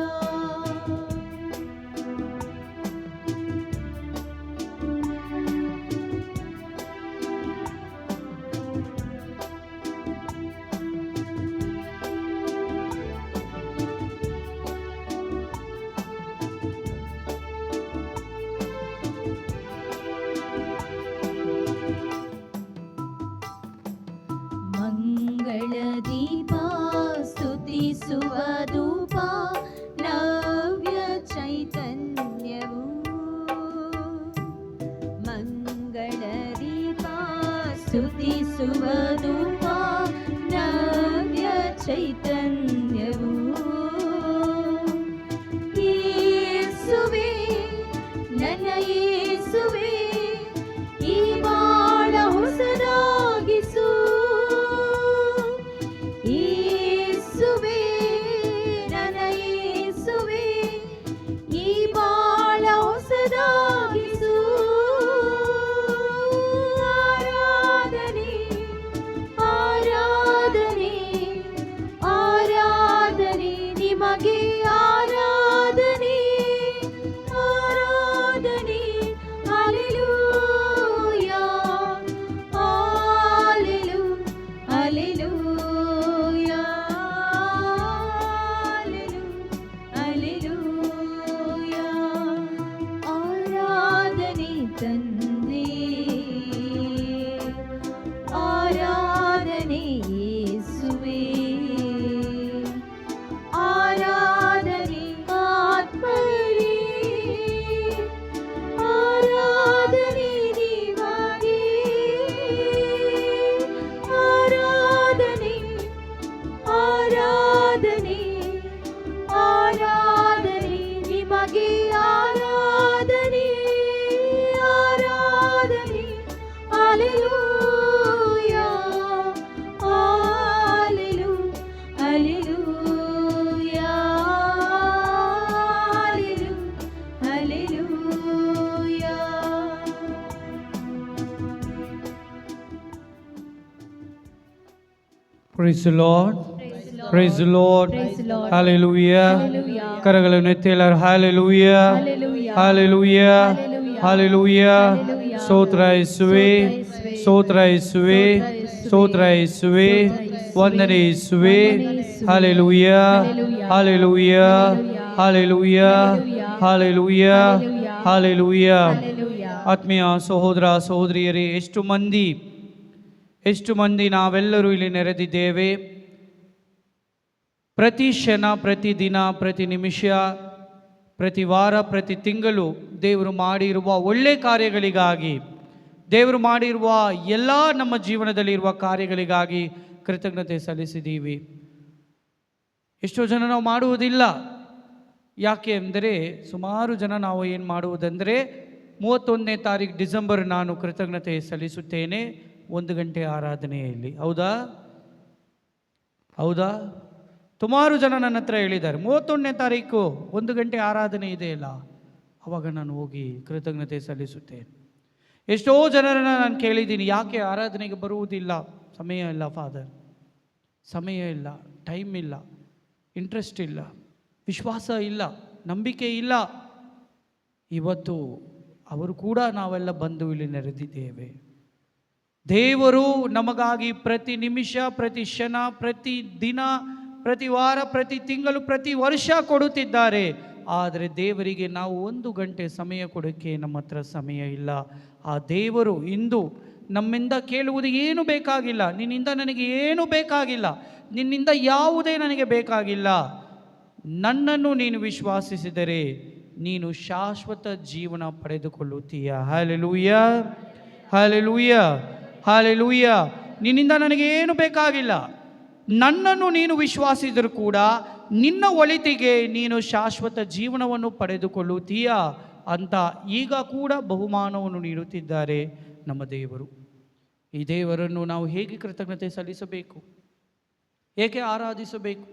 ಮಂಗಳ ದೀಪ ಸ್ತುತಿಸುವ ಧೂಪ ನವ್ಯ ಚೈತನ್ಯವು, ಮಂಗಳ ದೀಪ ಸ್ತುತಿಸುವ ಧೂಪ ನವ್ಯ ಚೈತನ್ಯವು. ಯೇಸುವೇ ನನ್ನ ಯೇಸುವೇ, ಈ ಬಾಳ ಹೊಸದಾಗಿಸು. ಯೇಸುವೇ ನನ್ನ ಯೇಸುವೇ, ಈ ಬಾಳ ಹೊಸದಾಗಿಸು. ಆರಾಧನೆ ಆರಾಧನೆ ತಂದೆ ಆರಾಧನೆ ಯೇಸುವೇ ಆರಾಧನೆ ಆತ್ಮರೇ ಆರಾಧನೆ ನಿಮಗೆ ಆರಾಧನೆ ಆರಾಧನೆ ಆರಾಧನೆ ನಿಮಗೆ ಆರಾಧನೆ ಆರಾಧನೆ hallelujah hallelujah hallelujah. Praise the Lord. Praise the Lord. Praise the Lord. Hallelujah. Hallelujah. ಕರಗಳನ್ನು ಎತ್ತಿ ಎಲ್ಲರೂ Hallelujah. Hallelujah. Hallelujah. Hallelujah. Hallelujah. Hallelujah. ಸ್ತೋತ್ರ ಯೇಸುವೇ ಸ್ತೋತ್ರ ಯೇಸುವೇ ಸ್ತೋತ್ರ ಯೇಸುವೇ ವಂದನೆ ಯೇಸುವೇ Hallelujah. Hallelujah. Hallelujah. Hallelujah. Hallelujah. ಆತ್ಮೀಯ ಸಹೋದರ ಸಹೋದರಿಯರೇ, ಎಷ್ಟು ಮಂದಿ ನಾವೆಲ್ಲರೂ ಇಲ್ಲಿ ನೆರೆದಿದ್ದೇವೆ. ಪ್ರತಿ ಕ್ಷಣ, ಪ್ರತಿ ದಿನ, ಪ್ರತಿ ನಿಮಿಷ, ಪ್ರತಿ ವಾರ, ಪ್ರತಿ ತಿಂಗಳು ದೇವರು ಮಾಡಿರುವ ಒಳ್ಳೆ ಕಾರ್ಯಗಳಿಗಾಗಿ, ದೇವರು ಮಾಡಿರುವ ಎಲ್ಲ ನಮ್ಮ ಜೀವನದಲ್ಲಿರುವ ಕಾರ್ಯಗಳಿಗಾಗಿ ಕೃತಜ್ಞತೆ ಸಲ್ಲಿಸಿದ್ದೀವಿ. ಎಷ್ಟೋ ಜನ ನಾವು ಮಾಡುವುದಿಲ್ಲ. ಯಾಕೆ ಅಂದರೆ ಸುಮಾರು ಜನ ನಾವು ಏನು ಮಾಡುವುದಂದರೆ 31ನೇ ತಾರೀಕು ಡಿಸೆಂಬರ್ ನಾನು ಕೃತಜ್ಞತೆ ಸಲ್ಲಿಸುತ್ತೇನೆ 1 ಗಂಟೆ ಆರಾಧನೆಯಲ್ಲಿ. ಹೌದಾ? ಸುಮಾರು ಜನ ನನ್ನ ಹತ್ರ ಹೇಳಿದ್ದಾರೆ 31ನೇ ತಾರೀಕು 1 ಗಂಟೆ ಆರಾಧನೆ ಇದೆಯಲ್ಲ, ಅವಾಗ ನಾನು ಹೋಗಿ ಕೃತಜ್ಞತೆ ಸಲ್ಲಿಸುತ್ತೇನೆ. ಎಷ್ಟೋ ಜನರನ್ನು ನಾನು ಕೇಳಿದ್ದೀನಿ, ಯಾಕೆ ಆರಾಧನೆಗೆ ಬರುವುದಿಲ್ಲ? ಸಮಯ ಇಲ್ಲ ಫಾದರ್, ಸಮಯ ಇಲ್ಲ, ಟೈಮ್ ಇಲ್ಲ, ಇಂಟ್ರೆಸ್ಟ್ ಇಲ್ಲ, ವಿಶ್ವಾಸ ಇಲ್ಲ, ನಂಬಿಕೆ ಇಲ್ಲ. ಇವತ್ತು ಅವರು ಕೂಡ ನಾವೆಲ್ಲ ಬಂದು ಇಲ್ಲಿ ನೆರೆದಿದ್ದೇವೆ. ದೇವರು ನಮಗಾಗಿ ಪ್ರತಿ ನಿಮಿಷ, ಪ್ರತಿ ಕ್ಷಣ, ಪ್ರತಿ ದಿನ, ಪ್ರತಿ ವಾರ, ಪ್ರತಿ ತಿಂಗಳು, ಪ್ರತಿ ವರ್ಷ ಕೊಡುತ್ತಿದ್ದಾರೆ. ಆದರೆ ದೇವರಿಗೆ ನಾವು 1 ಗಂಟೆ ಸಮಯ ಕೊಡೋಕ್ಕೆ ನಮ್ಮ ಹತ್ರ ಸಮಯ ಇಲ್ಲ. ಆ ದೇವರು ಇಂದು ನಮ್ಮಿಂದ ಕೇಳುವುದು ಏನು ಬೇಕಾಗಿಲ್ಲ. ನಿನ್ನಿಂದ ನನಗೆ ಏನು ಬೇಕಾಗಿಲ್ಲ, ನಿನ್ನಿಂದ ಯಾವುದೇ ನನಗೆ ಬೇಕಾಗಿಲ್ಲ. ನನ್ನನ್ನು ನೀನು ವಿಶ್ವಾಸಿಸಿದರೆ ನೀನು ಶಾಶ್ವತ ಜೀವನ ಪಡೆದುಕೊಳ್ಳುತ್ತೀಯ. Hallelujah, hallelujah, hallelujah. ನಿನ್ನಿಂದ ನನಗೆ ಏನು ಬೇಕಾಗಿಲ್ಲ. ನನ್ನನ್ನು ನೀನು ವಿಶ್ವಾಸಿಸಿದರೂ ಕೂಡ ನಿನ್ನ ಒಳಿತಿಗೆ ನೀನು ಶಾಶ್ವತ ಜೀವನವನ್ನು ಪಡೆದುಕೊಳ್ಳುತ್ತೀಯ ಅಂತ ಈಗ ಕೂಡ ಬಹುಮಾನವನ್ನು ನೀಡುತ್ತಿದ್ದಾರೆ ನಮ್ಮ ದೇವರು. ಈ ದೇವರನ್ನು ನಾವು ಹೇಗೆ ಕೃತಜ್ಞತೆ ಸಲ್ಲಿಸಬೇಕು? ಏಕೆ ಆರಾಧಿಸಬೇಕು?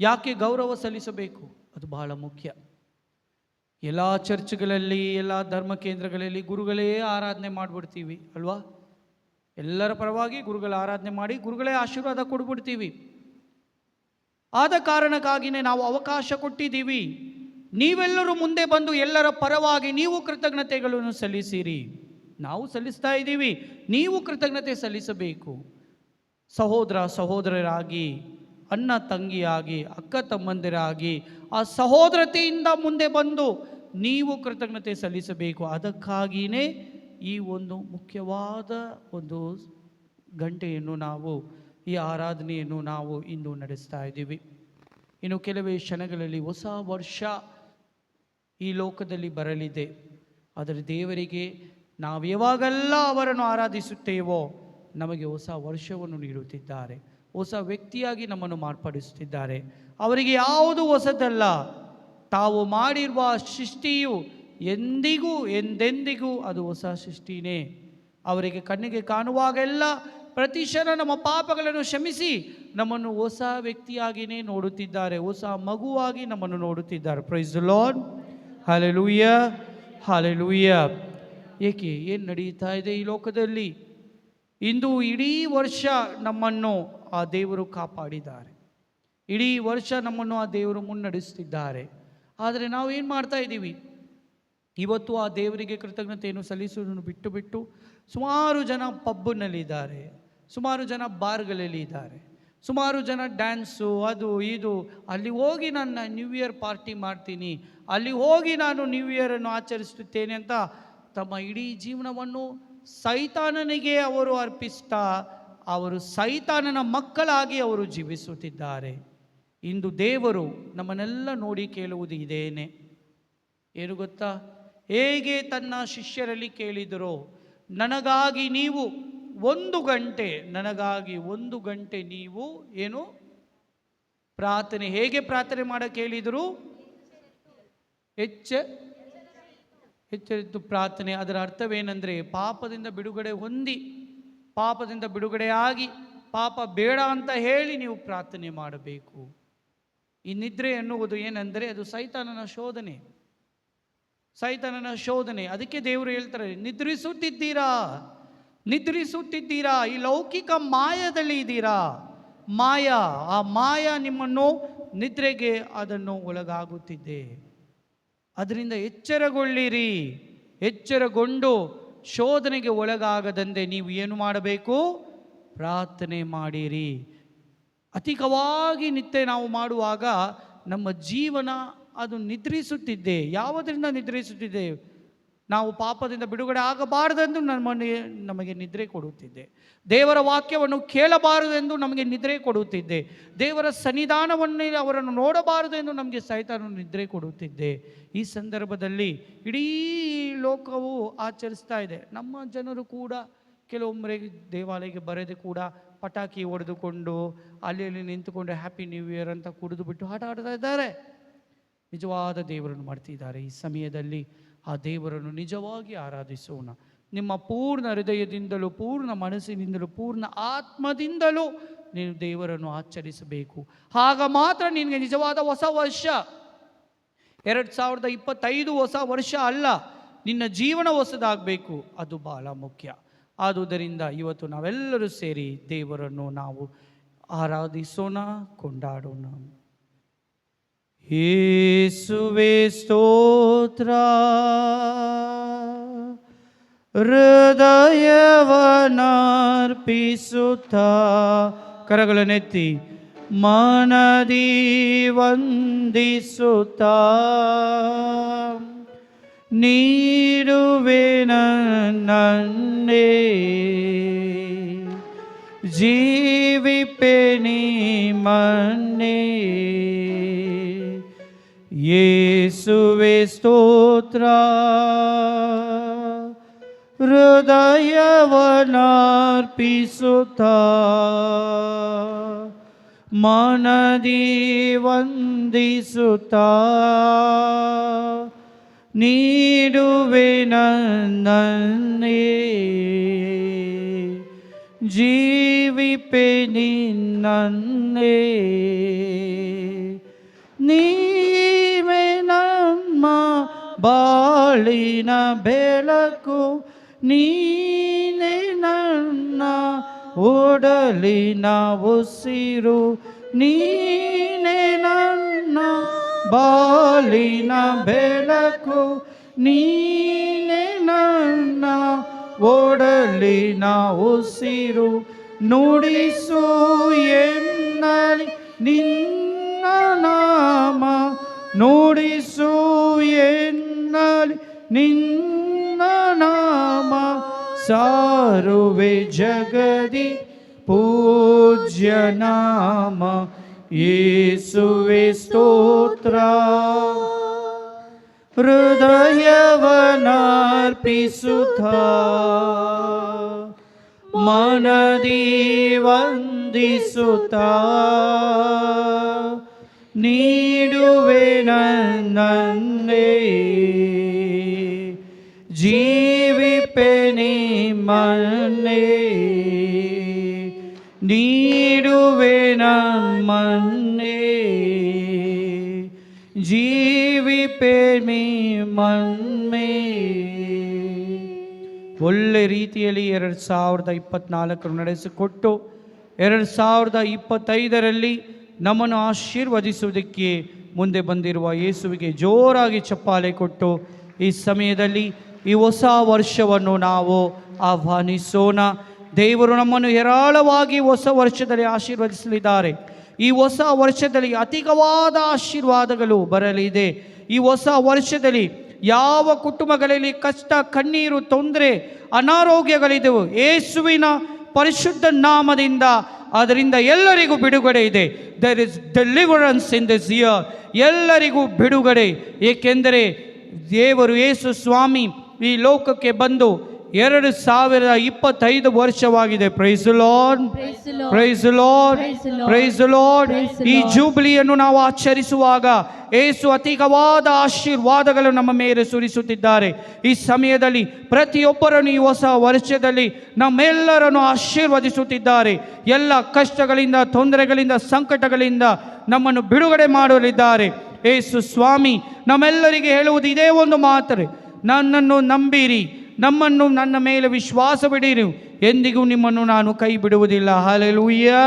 ಯಾಕೆ ಗೌರವ ಸಲ್ಲಿಸಬೇಕು? ಅದು ಬಹಳ ಮುಖ್ಯ. ಎಲ್ಲ ಚರ್ಚ್ಗಳಲ್ಲಿ, ಎಲ್ಲ ಧರ್ಮ ಕೇಂದ್ರಗಳಲ್ಲಿ ಗುರುಗಳೇ ಆರಾಧನೆ ಮಾಡಿಬಿಡ್ತೀವಿ ಅಲ್ವಾ? ಎಲ್ಲರ ಪರವಾಗಿ ಗುರುಗಳ ಆರಾಧನೆ ಮಾಡಿ ಗುರುಗಳೇ ಆಶೀರ್ವಾದ ಕೊಡ್ಬಿಡ್ತೀವಿ. ಆದ ಕಾರಣಕ್ಕಾಗಿಯೇ ನಾವು ಅವಕಾಶ ಕೊಟ್ಟಿದ್ದೀವಿ. ನೀವೆಲ್ಲರೂ ಮುಂದೆ ಬಂದು ಎಲ್ಲರ ಪರವಾಗಿ ನೀವು ಕೃತಜ್ಞತೆಗಳನ್ನು ಸಲ್ಲಿಸಿರಿ. ನಾವು ಸಲ್ಲಿಸ್ತಾ ಇದ್ದೀವಿ, ನೀವು ಕೃತಜ್ಞತೆ ಸಲ್ಲಿಸಬೇಕು. ಸಹೋದರ ಸಹೋದರರಾಗಿ, ಅಣ್ಣ ತಂಗಿಯಾಗಿ, ಅಕ್ಕ ತಮ್ಮಂದಿರಾಗಿ ಆ ಸಹೋದರತೆಯಿಂದ ಮುಂದೆ ಬಂದು ನೀವು ಕೃತಜ್ಞತೆ ಸಲ್ಲಿಸಬೇಕು. ಅದಕ್ಕಾಗಿಯೇ ಈ ಒಂದು ಮುಖ್ಯವಾದ ಒಂದು ಗಂಟೆಯನ್ನು ನಾವು, ಈ ಆರಾಧನೆಯನ್ನು ನಾವು ಇಂದು ನಡೆಸ್ತಾ ಇದ್ದೀವಿ. ಇನ್ನು ಕೆಲವೇ ಕ್ಷಣಗಳಲ್ಲಿ ಹೊಸ ವರ್ಷ ಈ ಲೋಕದಲ್ಲಿ ಬರಲಿದೆ. ಆದರೆ ದೇವರಿಗೆ ನಾವು ಯಾವಾಗೆಲ್ಲ ಅವರನ್ನು ಆರಾಧಿಸುತ್ತೇವೋ ನಮಗೆ ಹೊಸ ವರ್ಷವನ್ನು ನೀಡುತ್ತಿದ್ದಾರೆ, ಹೊಸ ವ್ಯಕ್ತಿಯಾಗಿ ನಮ್ಮನ್ನು ಮಾರ್ಪಡಿಸುತ್ತಿದ್ದಾರೆ. ಅವರಿಗೆ ಯಾವುದು ಹೊಸದಲ್ಲ. ತಾವು ಮಾಡಿರುವ ಸೃಷ್ಟಿಯು ಎಂದಿಗೂ ಎಂದೆಂದಿಗೂ ಅದು ಹೊಸ ಸೃಷ್ಟಿನೇ. ಅವರಿಗೆ ಕಣ್ಣಿಗೆ ಕಾಣುವಾಗೆಲ್ಲ ಪ್ರತಿ ಕ್ಷಣ ನಮ್ಮ ಪಾಪಗಳನ್ನು ಕ್ಷಮಿಸಿ ನಮ್ಮನ್ನು ಹೊಸ ವ್ಯಕ್ತಿಯಾಗಿಯೇ ನೋಡುತ್ತಿದ್ದಾರೆ, ಹೊಸ ಮಗುವಾಗಿ ನಮ್ಮನ್ನು ನೋಡುತ್ತಿದ್ದಾರೆ. Praise the Lord, hallelujah, hallelujah. ಏಕೆ ಏನು ನಡೀತಾ ಇದೆ ಈ ಲೋಕದಲ್ಲಿ? ಇಂದು ಇಡೀ ವರ್ಷ ನಮ್ಮನ್ನು ಆ ದೇವರು ಕಾಪಾಡಿದ್ದಾರೆ, ಇಡೀ ವರ್ಷ ನಮ್ಮನ್ನು ಆ ದೇವರು ಮುನ್ನಡೆಸುತ್ತಿದ್ದಾರೆ. ಆದರೆ ನಾವು ಏನು ಮಾಡ್ತಾ ಇದ್ದೀವಿ? ಇವತ್ತು ಆ ದೇವರಿಗೆ ಕೃತಜ್ಞತೆಯನ್ನು ಸಲ್ಲಿಸುವುದನ್ನು ಬಿಟ್ಟು ಸುಮಾರು ಜನ ಪಬ್ನಲ್ಲಿದ್ದಾರೆ, ಸುಮಾರು ಜನ ಬಾರ್ಗಳಲ್ಲಿ ಇದ್ದಾರೆ, ಸುಮಾರು ಜನ ಡ್ಯಾನ್ಸು ಅದು ಇದು, ಅಲ್ಲಿ ಹೋಗಿ ನಾನು ನ್ಯೂ ಇಯರ್ ಪಾರ್ಟಿ ಮಾಡ್ತೀನಿ, ಅಲ್ಲಿ ಹೋಗಿ ನಾನು ನ್ಯೂ ಇಯರನ್ನು ಆಚರಿಸುತ್ತೇನೆ ಅಂತ ತಮ್ಮ ಇಡೀ ಜೀವನವನ್ನು ಸೈತಾನನಿಗೆ ಅವರು ಅರ್ಪಿಸ್ತಾ ಅವರು ಸೈತಾನನ ಮಕ್ಕಳಾಗಿ ಅವರು ಜೀವಿಸುತ್ತಿದ್ದಾರೆ. ಇಂದು ದೇವರು ನಮ್ಮನ್ನೆಲ್ಲ ನೋಡಿ ಕೇಳುವುದು ಇದೇನೆ. ಏನು ಗೊತ್ತಾ? ಹೇಗೆ ತನ್ನ ಶಿಷ್ಯರಲ್ಲಿ ಕೇಳಿದರೋ, ನನಗಾಗಿ ನೀವು 1 ಗಂಟೆ, ನನಗಾಗಿ 1 ಗಂಟೆ ನೀವು ಏನು ಪ್ರಾರ್ಥನೆ, ಹೇಗೆ ಪ್ರಾರ್ಥನೆ ಮಾಡಕ್ಕೆ ಹೇಳಿದರು? ಎಚ್ಚರಿತು ಪ್ರಾರ್ಥನೆ. ಅದರ ಅರ್ಥವೇನೆಂದರೆ, ಪಾಪದಿಂದ ಬಿಡುಗಡೆ ಹೊಂದಿ, ಪಾಪದಿಂದ ಬಿಡುಗಡೆಯಾಗಿ, ಪಾಪ ಬೇಡ ಅಂತ ಹೇಳಿ ನೀವು ಪ್ರಾರ್ಥನೆ ಮಾಡಬೇಕು. ಈ ನಿದ್ರೆ ಎನ್ನುವುದು ಏನೆಂದರೆ ಅದು ಸೈತಾನನ ಶೋಧನೆ, ಸೈತಾನನ ಶೋಧನೆ. ಅದಕ್ಕೆ ದೇವರು ಹೇಳ್ತಾರೆ, ನಿದ್ರಿಸುತ್ತಿದ್ದೀರಾ, ನಿದ್ರಿಸುತ್ತಿದ್ದೀರಾ, ಈ ಲೌಕಿಕ ಮಾಯದಲ್ಲಿ ಇದ್ದೀರಾ. ಆ ಮಾಯ ನಿಮ್ಮನ್ನು ನಿದ್ರೆಗೆ ಅದನ್ನು ಒಳಗಾಗುತ್ತಿದೆ. ಅದರಿಂದ ಎಚ್ಚರಗೊಳ್ಳಿರಿ. ಎಚ್ಚರಗೊಂಡು ಶೋಧನೆಗೆ ಒಳಗಾಗದಂತೆ ನೀವು ಏನು ಮಾಡಬೇಕು? ಪ್ರಾರ್ಥನೆ ಮಾಡಿರಿ. ಅಧಿಕವಾಗಿ ನಿತ್ಯ ನಾವು ಮಾಡುವಾಗ ನಮ್ಮ ಜೀವನ ಅದು ನಿದ್ರಿಸುತ್ತಿದ್ದೆ. ಯಾವುದರಿಂದ ನಿದ್ರಿಸುತ್ತಿದ್ದೆ? ನಾವು ಪಾಪದಿಂದ ಬಿಡುಗಡೆ ಆಗಬಾರದೆಂದು ನಮಗೆ ನಿದ್ರೆ ಕೊಡುತ್ತಿದ್ದೆ. ದೇವರ ವಾಕ್ಯವನ್ನು ಕೇಳಬಾರದೆಂದು ನಮಗೆ ನಿದ್ರೆ ಕೊಡುತ್ತಿದ್ದೆ. ದೇವರ ಸನ್ನಿಧಾನವನ್ನು ಅವರನ್ನು ನೋಡಬಾರದು ಎಂದು ನಮಗೆ ಸೈತಾನ ನಿದ್ರೆ ಕೊಡುತ್ತಿದ್ದೆ. ಈ ಸಂದರ್ಭದಲ್ಲಿ ಇಡೀ ಲೋಕವು ಆಚರಿಸ್ತಾ ಇದೆ. ನಮ್ಮ ಜನರು ಕೂಡ ಕೆಲವೊಮ್ಮೆ ದೇವಾಲಯಕ್ಕೆ ಬರದೆ ಕೂಡ ಪಟಾಕಿ ಹೊಡೆದುಕೊಂಡು ಅಲ್ಲಿ ನಿಂತುಕೊಂಡು ಹ್ಯಾಪಿ ನ್ಯೂ ಇಯರ್ ಅಂತ ಕುಡಿದು ಬಿಟ್ಟು ಆಟ ಆಡ್ತಾ ಇದ್ದಾರೆ. ನಿಜವಾದ ದೇವರನ್ನು ಮಾಡ್ತಿದ್ದಾರೆ. ಈ ಸಮಯದಲ್ಲಿ ಆ ದೇವರನ್ನು ನಿಜವಾಗಿ ಆರಾಧಿಸೋಣ. ನಿಮ್ಮ ಪೂರ್ಣ ಹೃದಯದಿಂದಲೂ, ಪೂರ್ಣ ಮನಸ್ಸಿನಿಂದಲೂ, ಪೂರ್ಣ ಆತ್ಮದಿಂದಲೂ ನೀನು ದೇವರನ್ನು ಆಚರಿಸಬೇಕು. ಆಗ ಮಾತ್ರ ನಿನಗೆ ನಿಜವಾದ ಹೊಸ ವರ್ಷ 2025 ಹೊಸ ವರ್ಷ ಅಲ್ಲ, ನಿನ್ನ ಜೀವನ ಹೊಸದಾಗಬೇಕು. ಅದು ಬಹಳ ಮುಖ್ಯ. ಆದುದರಿಂದ ಇವತ್ತು ನಾವೆಲ್ಲರೂ ಸೇರಿ ದೇವರನ್ನು ನಾವು ಆರಾಧಿಸೋಣ, ಕೊಂಡಾಡೋಣ. ಯೇಸುವೇ ಸ್ತೋತ್ರ, ಹೃದಯವನ್ನರ್ಪಿಸುತ್ತ ಕರಗಳನ್ನೆತ್ತಿ ಮನದಿ ವಂದಿಸುತ್ತ ನೀಡುವೆ ನನ್ನೇ, ಜೀವಿಪೆ ನಿಮ್ಮನ್ನೇ. ಯೇಸುವೇ ಸ್ತೋತ್ರ, ಹೃದಯವನ್ನರ್ಪಿಸುತ್ತ ಮನದಿ ವಂದಿಸುತ್ತ ನೀಡುವೆ ನನ್ನೇ, ಜೀವಿಪೆ ನಿನ್ನನ್ನೇ. ನೀವೇ ನಮ್ಮ ಬಾಳಿನ ಬೆಳಕು, ನೀನೇ ನನ್ನ ಒಡಲಿನ ಉಸಿರು, ನೀನೇ ನನ್ನ ಬಾಳಿನ ಬೆಳಕು, ನೀನೇ ನನ್ನ ಒಡಲಿನ ಉಸಿರು. ನುಡಿಸು ಎನ್ನಲಿ ನಿನ್ನ ನಾಮ, ನುಡಿಸು ಎನ್ನಲಿ ನಿನ್ನ ನಾಮ, ಸಾರುವೆ ಜಗದಿ ಪೂಜ್ಯ ನಾಮ. ಯೇಸುವೇ ಸ್ತೋತ್ರ, ಹೃದಯವನ್ನರ್ಪಿಸುತ್ತ ಮನದಿ ವಂದಿಸುತ್ತ ನೀಡುವೆ ನನ್ನೇ, ಜೀವಿಪೆ ನಿಮ್ಮನ್ನೇ, ನೀಡುವೆ ನಮ್ಮನ್ನೇ, ಜೀವಿಪೆ ನಿಮ್ಮನ್ನೇ. ಒಳ್ಳೆ ರೀತಿಯಲ್ಲಿ 2024 ನಡೆಸಿಕೊಟ್ಟು 2025ರಲ್ಲಿ ನಮ್ಮನ್ನು ಆಶೀರ್ವದಿಸುವುದಕ್ಕೆ ಮುಂದೆ ಬಂದಿರುವ ಯೇಸುವಿಗೆ ಜೋರಾಗಿ ಚಪ್ಪಾಳೆ ಕೊಟ್ಟು ಈ ಸಮಯದಲ್ಲಿ ಈ ಹೊಸ ವರ್ಷವನ್ನು ನಾವು ಆಹ್ವಾನಿಸೋಣ. ದೇವರು ನಮ್ಮನ್ನು ಹೇರಳವಾಗಿ ಹೊಸ ವರ್ಷದಲ್ಲಿ ಆಶೀರ್ವದಿಸಲಿದ್ದಾರೆ. ಈ ಹೊಸ ವರ್ಷದಲ್ಲಿ ಅಧಿಕವಾದ ಆಶೀರ್ವಾದಗಳು ಬರಲಿದೆ. ಈ ಹೊಸ ವರ್ಷದಲ್ಲಿ ಯಾವ ಕುಟುಂಬಗಳಲ್ಲಿ ಕಷ್ಟ, ಕಣ್ಣೀರು, ತೊಂದರೆ, ಅನಾರೋಗ್ಯಗಳಿದ್ದವು, ಯೇಸುವಿನ ಪರಿಶುದ್ಧ ನಾಮದಿಂದ ಅದರಿಂದ ಎಲ್ಲರಿಗೂ ಬಿಡುಗಡೆ ಇದೆ. There is deliverance in this year. ಎಲ್ಲರಿಗೂ ಬಿಡುಗಡೆ. ಏಕೆಂದರೆ ದೇವರು ಯೇಸು ಸ್ವಾಮಿ ಈ ಲೋಕಕ್ಕೆ ಬಂದು 2025 ವರ್ಷವಾಗಿದೆ. Praise the Lord, praise the Lord, praise the Lord. ಈ ಜೂಬಿಲಿಯನ್ನು ನಾವು ಆಚರಿಸುವಾಗ ಯೇಸು ಅಧಿಕವಾದ ಆಶೀರ್ವಾದಗಳು ನಮ್ಮ ಮೇಲೆ ಸುರಿಸುತ್ತಿದ್ದಾರೆ. ಈ ಸಮಯದಲ್ಲಿ ಪ್ರತಿಯೊಬ್ಬರನ್ನು ಈ ಹೊಸ ವರ್ಷದಲ್ಲಿ ನಮ್ಮೆಲ್ಲರನ್ನು ಆಶೀರ್ವದಿಸುತ್ತಿದ್ದಾರೆ. ಎಲ್ಲ ಕಷ್ಟಗಳಿಂದ, ತೊಂದರೆಗಳಿಂದ, ಸಂಕಟಗಳಿಂದ ನಮ್ಮನ್ನು ಬಿಡುಗಡೆ ಮಾಡಲಿದ್ದಾರೆ. ಯೇಸು ಸ್ವಾಮಿ ನಮ್ಮೆಲ್ಲರಿಗೆ ಹೇಳುವುದು ಇದೇ ಒಂದು ಮಾತು: ನನ್ನನ್ನು ನಂಬಿರಿ, ನಮ್ಮನ್ನು ನನ್ನ ಮೇಲೆ ವಿಶ್ವಾಸವಿಡಿರಿ, ಎಂದಿಗೂ ನಿಮ್ಮನ್ನು ನಾನು ಕೈ ಬಿಡುವುದಿಲ್ಲ. Hallelujah,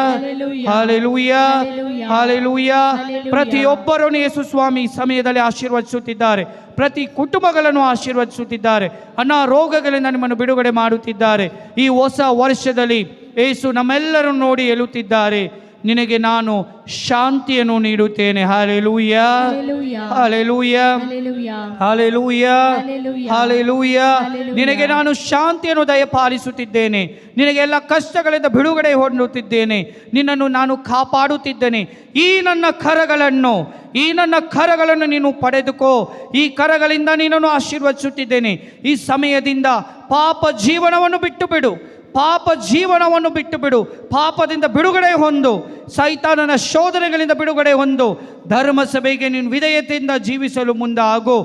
hallelujah, hallelujah. ಪ್ರತಿಯೊಬ್ಬರನ್ನು ಯೇಸು ಸ್ವಾಮಿ ಸಮಯದಲ್ಲಿ ಆಶೀರ್ವದಿಸುತ್ತಿದ್ದಾರೆ. ಪ್ರತಿ ಕುಟುಂಬಗಳನ್ನು ಆಶೀರ್ವದಿಸುತ್ತಿದ್ದಾರೆ. ಅನಾರೋಗ್ಯಗಳಿಂದ ನಿಮ್ಮನ್ನು ಬಿಡುಗಡೆ ಮಾಡುತ್ತಿದ್ದಾರೆ. ಈ ಹೊಸ ವರ್ಷದಲ್ಲಿ ಯೇಸು ನಮ್ಮೆಲ್ಲರನ್ನು ನೋಡಿ ಹೇಳುತ್ತಿದ್ದಾರೆ: ನಿನಗೆ ನಾನು ಶಾಂತಿಯನ್ನು ನೀಡುತ್ತೇನೆ. Hallelujah, hallelujah, hallelujah, hallelujah. ನಿನಗೆ ನಾನು ಶಾಂತಿಯನ್ನು ದಯಪಾಲಿಸುತ್ತಿದ್ದೇನೆ. ನಿನಗೆ ಎಲ್ಲ ಕಷ್ಟಗಳಿಂದ ಬಿಡುಗಡೆ ಹೊಂದುತ್ತಿದ್ದೇನೆ. ನಿನ್ನನ್ನು ನಾನು ಕಾಪಾಡುತ್ತಿದ್ದೇನೆ. ಈ ನನ್ನ ಕರಗಳನ್ನು ನೀನು ಪಡೆದುಕೋ. ಈ ಕರಗಳಿಂದ ನಿನ್ನನ್ನು ಆಶೀರ್ವದಿಸುತ್ತಿದ್ದೇನೆ. ಈ ಸಮಯದಿಂದ ಪಾಪ ಜೀವನವನ್ನು ಬಿಟ್ಟು ಬಿಡು. ಪಾಪ ಜೀವನವನ್ನು ಬಿಟ್ಟು ಬಿಡು. ಪಾಪದಿಂದ ಬಿಡುಗಡೆ ಹೊಂದು, ಸೈತಾನನ ಶೋಧನೆಗಳಿಂದ ಬಿಡುಗಡೆ ಹೊಂದು, ಧರ್ಮಸಭೆಗೆ ನೀನು ವಿಧೇಯತೆಯಿಂದ ಜೀವಿಸಲು ಮುಂದಾಗು.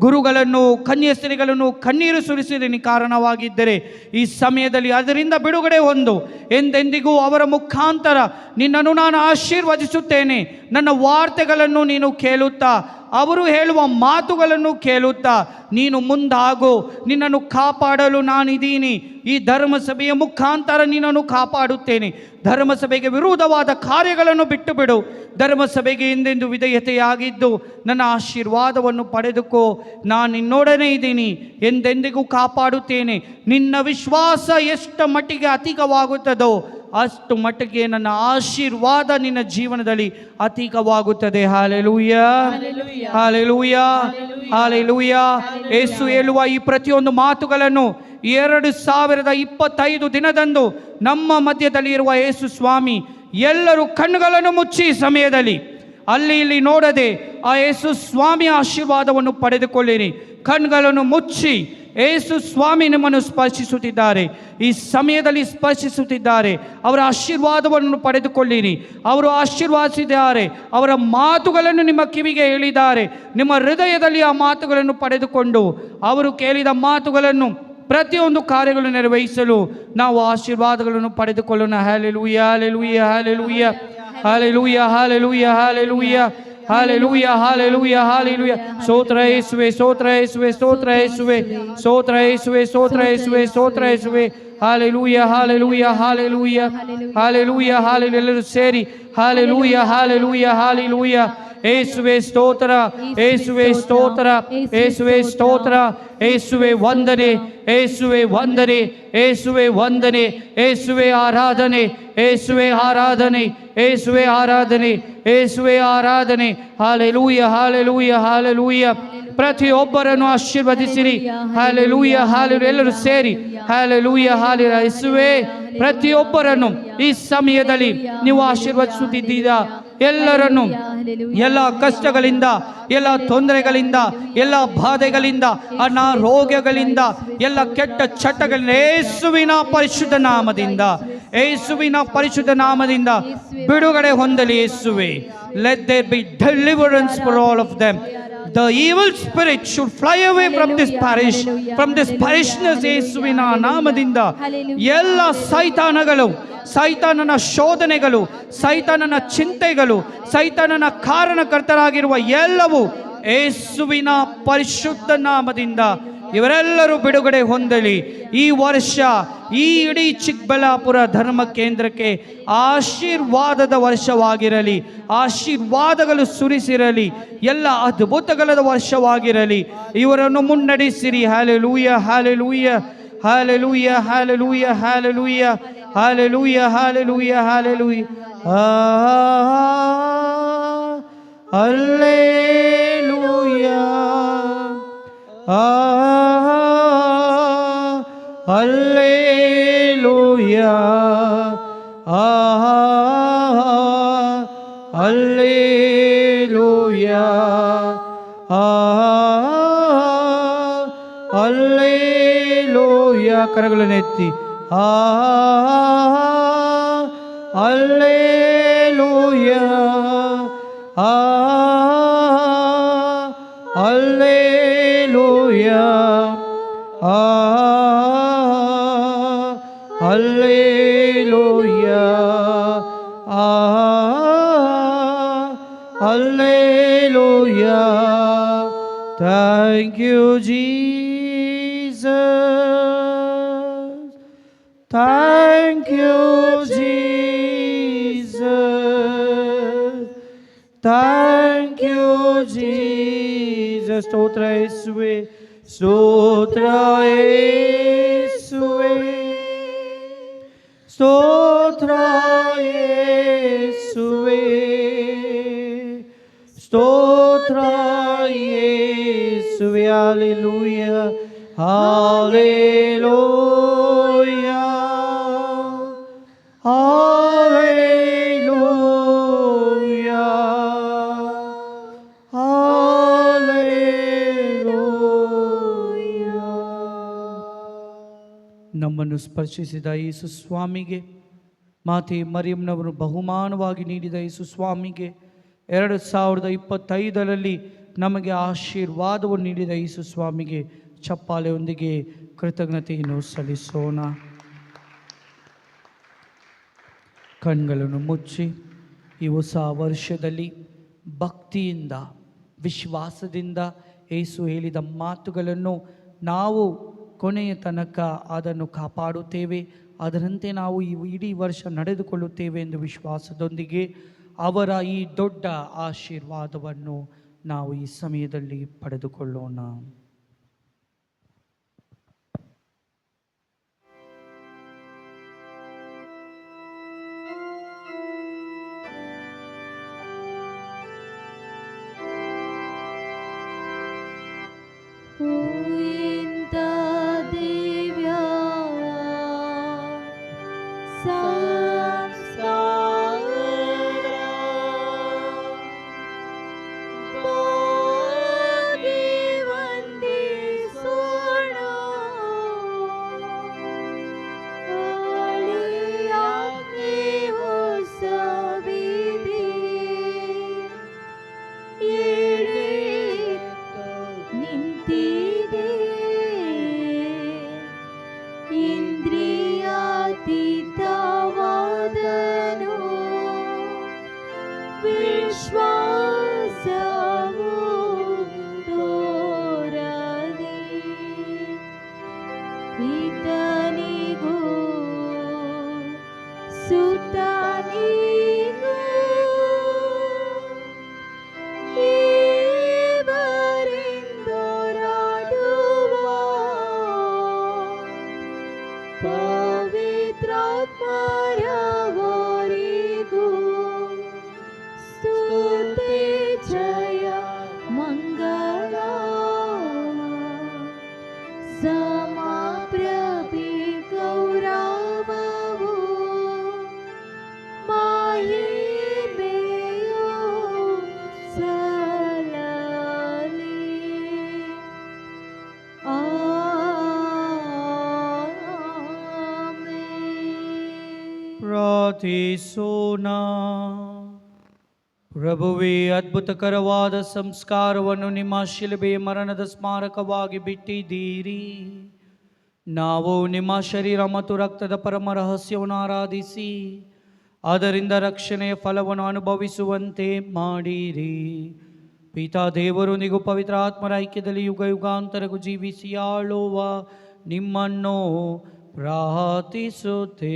ಗುರುಗಳನ್ನು, ಕನ್ಯಾಸ್ತ್ರೀಗಳನ್ನು ಕಣ್ಣೀರು ಸುರಿಸಿದ ಕಾರಣವಾಗಿದ್ದರೆ ಈ ಸಮಯದಲ್ಲಿ ಅದರಿಂದ ಬಿಡುಗಡೆ ಹೊಂದು, ಎಂದೆಂದಿಗೂ ಅವರ ಮುಖಾಂತರ ನಿನ್ನನ್ನು ನಾನು ಆಶೀರ್ವದಿಸುತ್ತೇನೆ. ನನ್ನ ವಾರ್ತೆಗಳನ್ನು ನೀನು ಕೇಳುತ್ತಾ, ಅವರು ಹೇಳುವ ಮಾತುಗಳನ್ನು ಕೇಳುತ್ತಾ ನೀನು ಮುಂದಾಗು. ನಿನ್ನನ್ನು ಕಾಪಾಡಲು ನಾನಿದ್ದೀನಿ. ಈ ಧರ್ಮಸಭೆಯ ಮುಖಾಂತರ ನಿನ್ನನ್ನು ಕಾಪಾಡುತ್ತೇನೆ. ಧರ್ಮಸಭೆಗೆ ವಿರೋಧವಾದ ಕಾರ್ಯಗಳನ್ನು ಬಿಟ್ಟು ಬಿಡು. ಧರ್ಮಸಭೆಗೆ ಎಂದೆಂದು ವಿಧೇಯತೆಯಾಗಿದ್ದು ನನ್ನ ಆಶೀರ್ವಾದವನ್ನು ಪಡೆದುಕೋ. ನಾನು ನಿನ್ನೊಡನೆ ಇದ್ದೀನಿ, ಎಂದೆಂದಿಗೂ ಕಾಪಾಡುತ್ತೇನೆ. ನಿನ್ನ ವಿಶ್ವಾಸ ಎಷ್ಟು ಮಟ್ಟಿಗೆ ಅಧಿಕವಾಗುತ್ತದೋ ಅಷ್ಟು ಮಟ್ಟಿಗೆ ನನ್ನ ಆಶೀರ್ವಾದ ನಿನ್ನ ಜೀವನದಲ್ಲಿ ಅಧಿಕವಾಗುತ್ತದೆ. Hallelujah, hallelujah, hallelujah. ಯೇಸು ಹೇಳುವ ಈ ಪ್ರತಿಯೊಂದು ಮಾತುಗಳನ್ನು 2025 ದಿನದಂದು ನಮ್ಮ ಮಧ್ಯದಲ್ಲಿ ಇರುವ ಯೇಸು ಸ್ವಾಮಿ ಎಲ್ಲರೂ ಕಣ್ಣುಗಳನ್ನು ಮುಚ್ಚಿ ಸಮಯದಲ್ಲಿ ಅಲ್ಲಿ ಇಲ್ಲಿ ನೋಡದೆ ಆ ಯೇಸು ಸ್ವಾಮಿಯ ಆಶೀರ್ವಾದವನ್ನು ಪಡೆದುಕೊಳ್ಳಿರಿ. ಕಣ್ಣುಗಳನ್ನು ಮುಚ್ಚಿ ಯೇಸು ಸ್ವಾಮಿ ನಿಮ್ಮನ್ನು ಸ್ಪರ್ಶಿಸುತ್ತಿದ್ದಾರೆ. ಈ ಸಮಯದಲ್ಲಿ ಸ್ಪರ್ಶಿಸುತ್ತಿದ್ದಾರೆ. ಅವರ ಆಶೀರ್ವಾದವನ್ನು ಪಡೆದುಕೊಳ್ಳಿರಿ. ಅವರು ಆಶೀರ್ವಾದಿಸಿದ್ದಾರೆ. ಅವರ ಮಾತುಗಳನ್ನು ನಿಮ್ಮ ಕಿವಿಗೆ ಹೇಳಿದ್ದಾರೆ. ನಿಮ್ಮ ಹೃದಯದಲ್ಲಿ ಆ ಮಾತುಗಳನ್ನು ಪಡೆದುಕೊಂಡು ಅವರು ಕೇಳಿದ ಮಾತುಗಳನ್ನು ಪ್ರತಿಯೊಂದು ಕಾರ್ಯಗಳು ನೆರವೇರಿಸಲು ನಾವು ಆಶೀರ್ವಾದಗಳನ್ನು ಪಡೆದುಕೊಳ್ಳೋಣ. Hallelujah, hallelujah, hallelujah, hallelujah, hallelujah, hallelujah, hallelujah, hallelujah, hallelujah. ಸ್ತೋತ್ರ ಯೇಸುವೇ, ಸ್ತೋತ್ರ ಯೇಸುವೇ, ಸ್ತೋತ್ರ ಯೇಸುವೇ, ಸ್ತೋತ್ರ ಯೇಸುವೇ, ಸ್ತೋತ್ರ ಯೇಸುವೇ, ಸ್ತೋತ್ರ ಯೇಸುವೇ. Hallelujah, hallelujah, hallelujah, hallelujah, hallelujah. ಎಲ್ಲರೂ ಸೇರಿ ಹಲ್ಲೆಲೂಯಾ, ಹಲ್ಲೆಲೂಯಾ, ಹಲ್ಲೆಲೂಯಾ. ಯೇಸುವೇ ಸ್ತೋತ್ರ, ಯೇಸುವೇ ಸ್ತೋತ್ರ, ಯೇಸುವೇ ಸ್ತೋತ್ರ, ಯೇಸುವೇ ವಂದನೆ, ಯೇಸುವೇ ವಂದನೆ, ಯೇಸುವೇ ವಂದನೆ, ಯೇಸುವೇ ಆರಾಧನೆ, ಯೇಸುವೇ ಆರಾಧನೆ, ಯೇಸುವೇ ಆರಾಧನೆ, ಯೇಸುವೇ ಆರಾಧನೆ. Hallelujah, hallelujah, hallelujah. ಪ್ರತಿಯೊಬ್ಬರನ್ನು ಆಶೀರ್ವದಿಸಿರಿ. Hallelujah, hallelujah. ಎಲ್ಲರೂ ಸೇರಿ ಹಲ್ಲೆಲೂಯಾ, ಹಲ್ಲೆಲೂಯಾ. ಯೇಸುವೇ ಪ್ರತಿಯೊಬ್ಬರನ್ನು ಈ ಸಮಯದಲ್ಲಿ ನೀವು ಆಶೀರ್ವದಿಸುತ್ತಿದ್ದೀರಾ. ಎಲ್ಲರನ್ನು ಎಲ್ಲ ಕಷ್ಟಗಳಿಂದ, ಎಲ್ಲ ತೊಂದರೆಗಳಿಂದ, ಎಲ್ಲ ಬಾಧೆಗಳಿಂದ, ಅನಾರೋಗ್ಯಗಳಿಂದ, ಎಲ್ಲ ಕೆಟ್ಟ ಚಟಗಳಿಂದ ಯೇಸುವಿನ ಪರಿಶುದ್ಧ ನಾಮದಿಂದ, ಯೇಸುವಿನ ಪರಿಶುದ್ಧ ನಾಮದಿಂದ ಬಿಡುಗಡೆ ಹೊಂದಲಿ. ಯೇಸುವೇ, let there be deliverance for all of them. The evil spirit should fly away from this parish, from this parishioners. ಯೇಸುವಿನ ನಾಮದಿಂದ ಎಲ್ಲ ಸೈತಾನಗಳು, ಸೈತಾನನ ಶೋಧನೆಗಳು, ಸೈತಾನನ ಚಿಂತೆಗಳು, ಸೈತಾನನ ಕಾರಣಕರ್ತರಾಗಿರುವ ಎಲ್ಲವೂ ಯೇಸುವಿನ ಪರಿಶುದ್ಧ ನಾಮದಿಂದ ಇವರೆಲ್ಲರೂ ಬಿಡುಗಡೆ ಹೊಂದಲಿ. ಈ ವರ್ಷ ಈ ಇಡೀ ಚಿಕ್ಕಬಳ್ಳಾಪುರ ಧರ್ಮ ಕೇಂದ್ರಕ್ಕೆ ಆಶೀರ್ವಾದದ ವರ್ಷವಾಗಿರಲಿ. ಆಶೀರ್ವಾದಗಳು ಸುರಿಸಿರಲಿ. ಎಲ್ಲ ಅದ್ಭುತಗಳ ವರ್ಷವಾಗಿರಲಿ. ಇವರನ್ನು ಮುನ್ನಡೆಸಿರಿ. Hallelujah, hallelujah, hallelujah, hallelujah, hallelujah, hallelujah, hallelujah, hallelujah. Hallelujah, hallelujah, hallelujah, hallelujah. ಕರಗಳನ್ನು ಎತ್ತಿ hallelujah, hallelujah, hallelujah, hallelujah. Thank you, Jesus. Thank you, Jesus. Thank you, Jesus. ಸ್ತೋತ್ರ ಯೇಸುವೆ, ಸ್ತೋತ್ರ ಯೇಸುವೆ, ಸ್ತೋತ್ರ ಯೇಸುವೆ, ಸ್ತೋತ್ರ ಯೇಸುವೆ. Hallelujah, hallelujah, hallelujah, hallelujah. ನಮ್ಮನ್ನು ಸ್ಪರ್ಶಿಸಿದ ಯೇಸು ಸ್ವಾಮಿಗೆ, ಮಾತೆ ಮರಿಯಂನವರು ಬಹುಮಾನವಾಗಿ ನೀಡಿದ ಯೇಸು ಸ್ವಾಮಿಗೆ, 2025ರಲ್ಲಿ ನಮಗೆ ಆಶೀರ್ವಾದವನ್ನು ನೀಡಿದ ಯೇಸು ಸ್ವಾಮಿಗೆ ಚಪ್ಪಾಳೆಯೊಂದಿಗೆ ಕೃತಜ್ಞತೆಯನ್ನು ಸಲ್ಲಿಸೋಣ. ಕಣ್ಗಳನ್ನು ಮುಚ್ಚಿ ಈ ಹೊಸ ವರ್ಷದಲ್ಲಿ ಭಕ್ತಿಯಿಂದ, ವಿಶ್ವಾಸದಿಂದ ಯೇಸು ಹೇಳಿದ ಮಾತುಗಳನ್ನು ನಾವು ಕೊನೆಯ ತನಕ ಅದನ್ನು ಕಾಪಾಡುತ್ತೇವೆ, ಅದರಂತೆ ನಾವು ಈ ಇಡೀ ವರ್ಷ ನಡೆದುಕೊಳ್ಳುತ್ತೇವೆ ಎಂದು ವಿಶ್ವಾಸದೊಂದಿಗೆ ಅವರ ಈ ದೊಡ್ಡ ಆಶೀರ್ವಾದವನ್ನು ನಾವು ಈ ಸಮಯದಲ್ಲಿ ಪಡೆದುಕೊಳ್ಳೋಣ. ಎಂತ ದಿವ್ಯ ಸಂಸ್ಕಾರ, ಹೋಗಿ ವಂದಿಸೋಣ. ಆಳಿಯಾಗಿ ಹೊಸವಿದೆ, ಏಳೆತ್ತು ನಿಂತಿದೆ. ಇಂದ್ರಿಯಾತೀತವಾದನು ವಿಶ್ವಾಸವು ತೋರದೆ, ಈತನಿಗೂ ಸುತನಿಗೂ ಪವಿತ್ರಾತ್ಮರವರಿಗೂ ಸ್ತುತಿ ಜಯ ಮಂಗಳ. ಸಮಪ್ರಭಿ ಗೌರವವು ಮಹಿಮೆಯು ಸಲ್ಲಲಿ. ಪ್ರಾರ್ಥಿಸೋಣ. ಪ್ರಭುವೇ, ಅದ್ಭುತಕರವಾದ ಸಂಸ್ಕಾರವನ್ನು ನಿಮ್ಮ ಶಿಲುಬೆಯ ಮರಣದ ಸ್ಮಾರಕವಾಗಿ ಬಿಟ್ಟಿದ್ದೀರಿ. ನಾವು ನಿಮ್ಮ ಶರೀರ ಮತ್ತು ರಕ್ತದ ಪರಮ ರಹಸ್ಯವನ್ನು ಆರಾಧಿಸಿ ಅದರಿಂದ ರಕ್ಷಣೆಯ ಫಲವನ್ನು ಅನುಭವಿಸುವಂತೆ ಮಾಡಿರಿ. ಪಿತಾ ದೇವರೊಂದಿಗೂ ಪವಿತ್ರ ಆತ್ಮರ ಐಕ್ಯದಲ್ಲಿ ಯುಗ ಯುಗಾಂತರಗೂ ಜೀವಿಸಿ ಆಳುವ ನಿಮ್ಮನ್ನು ಪ್ರಾರ್ಥಿಸುತ್ತೇವೆ.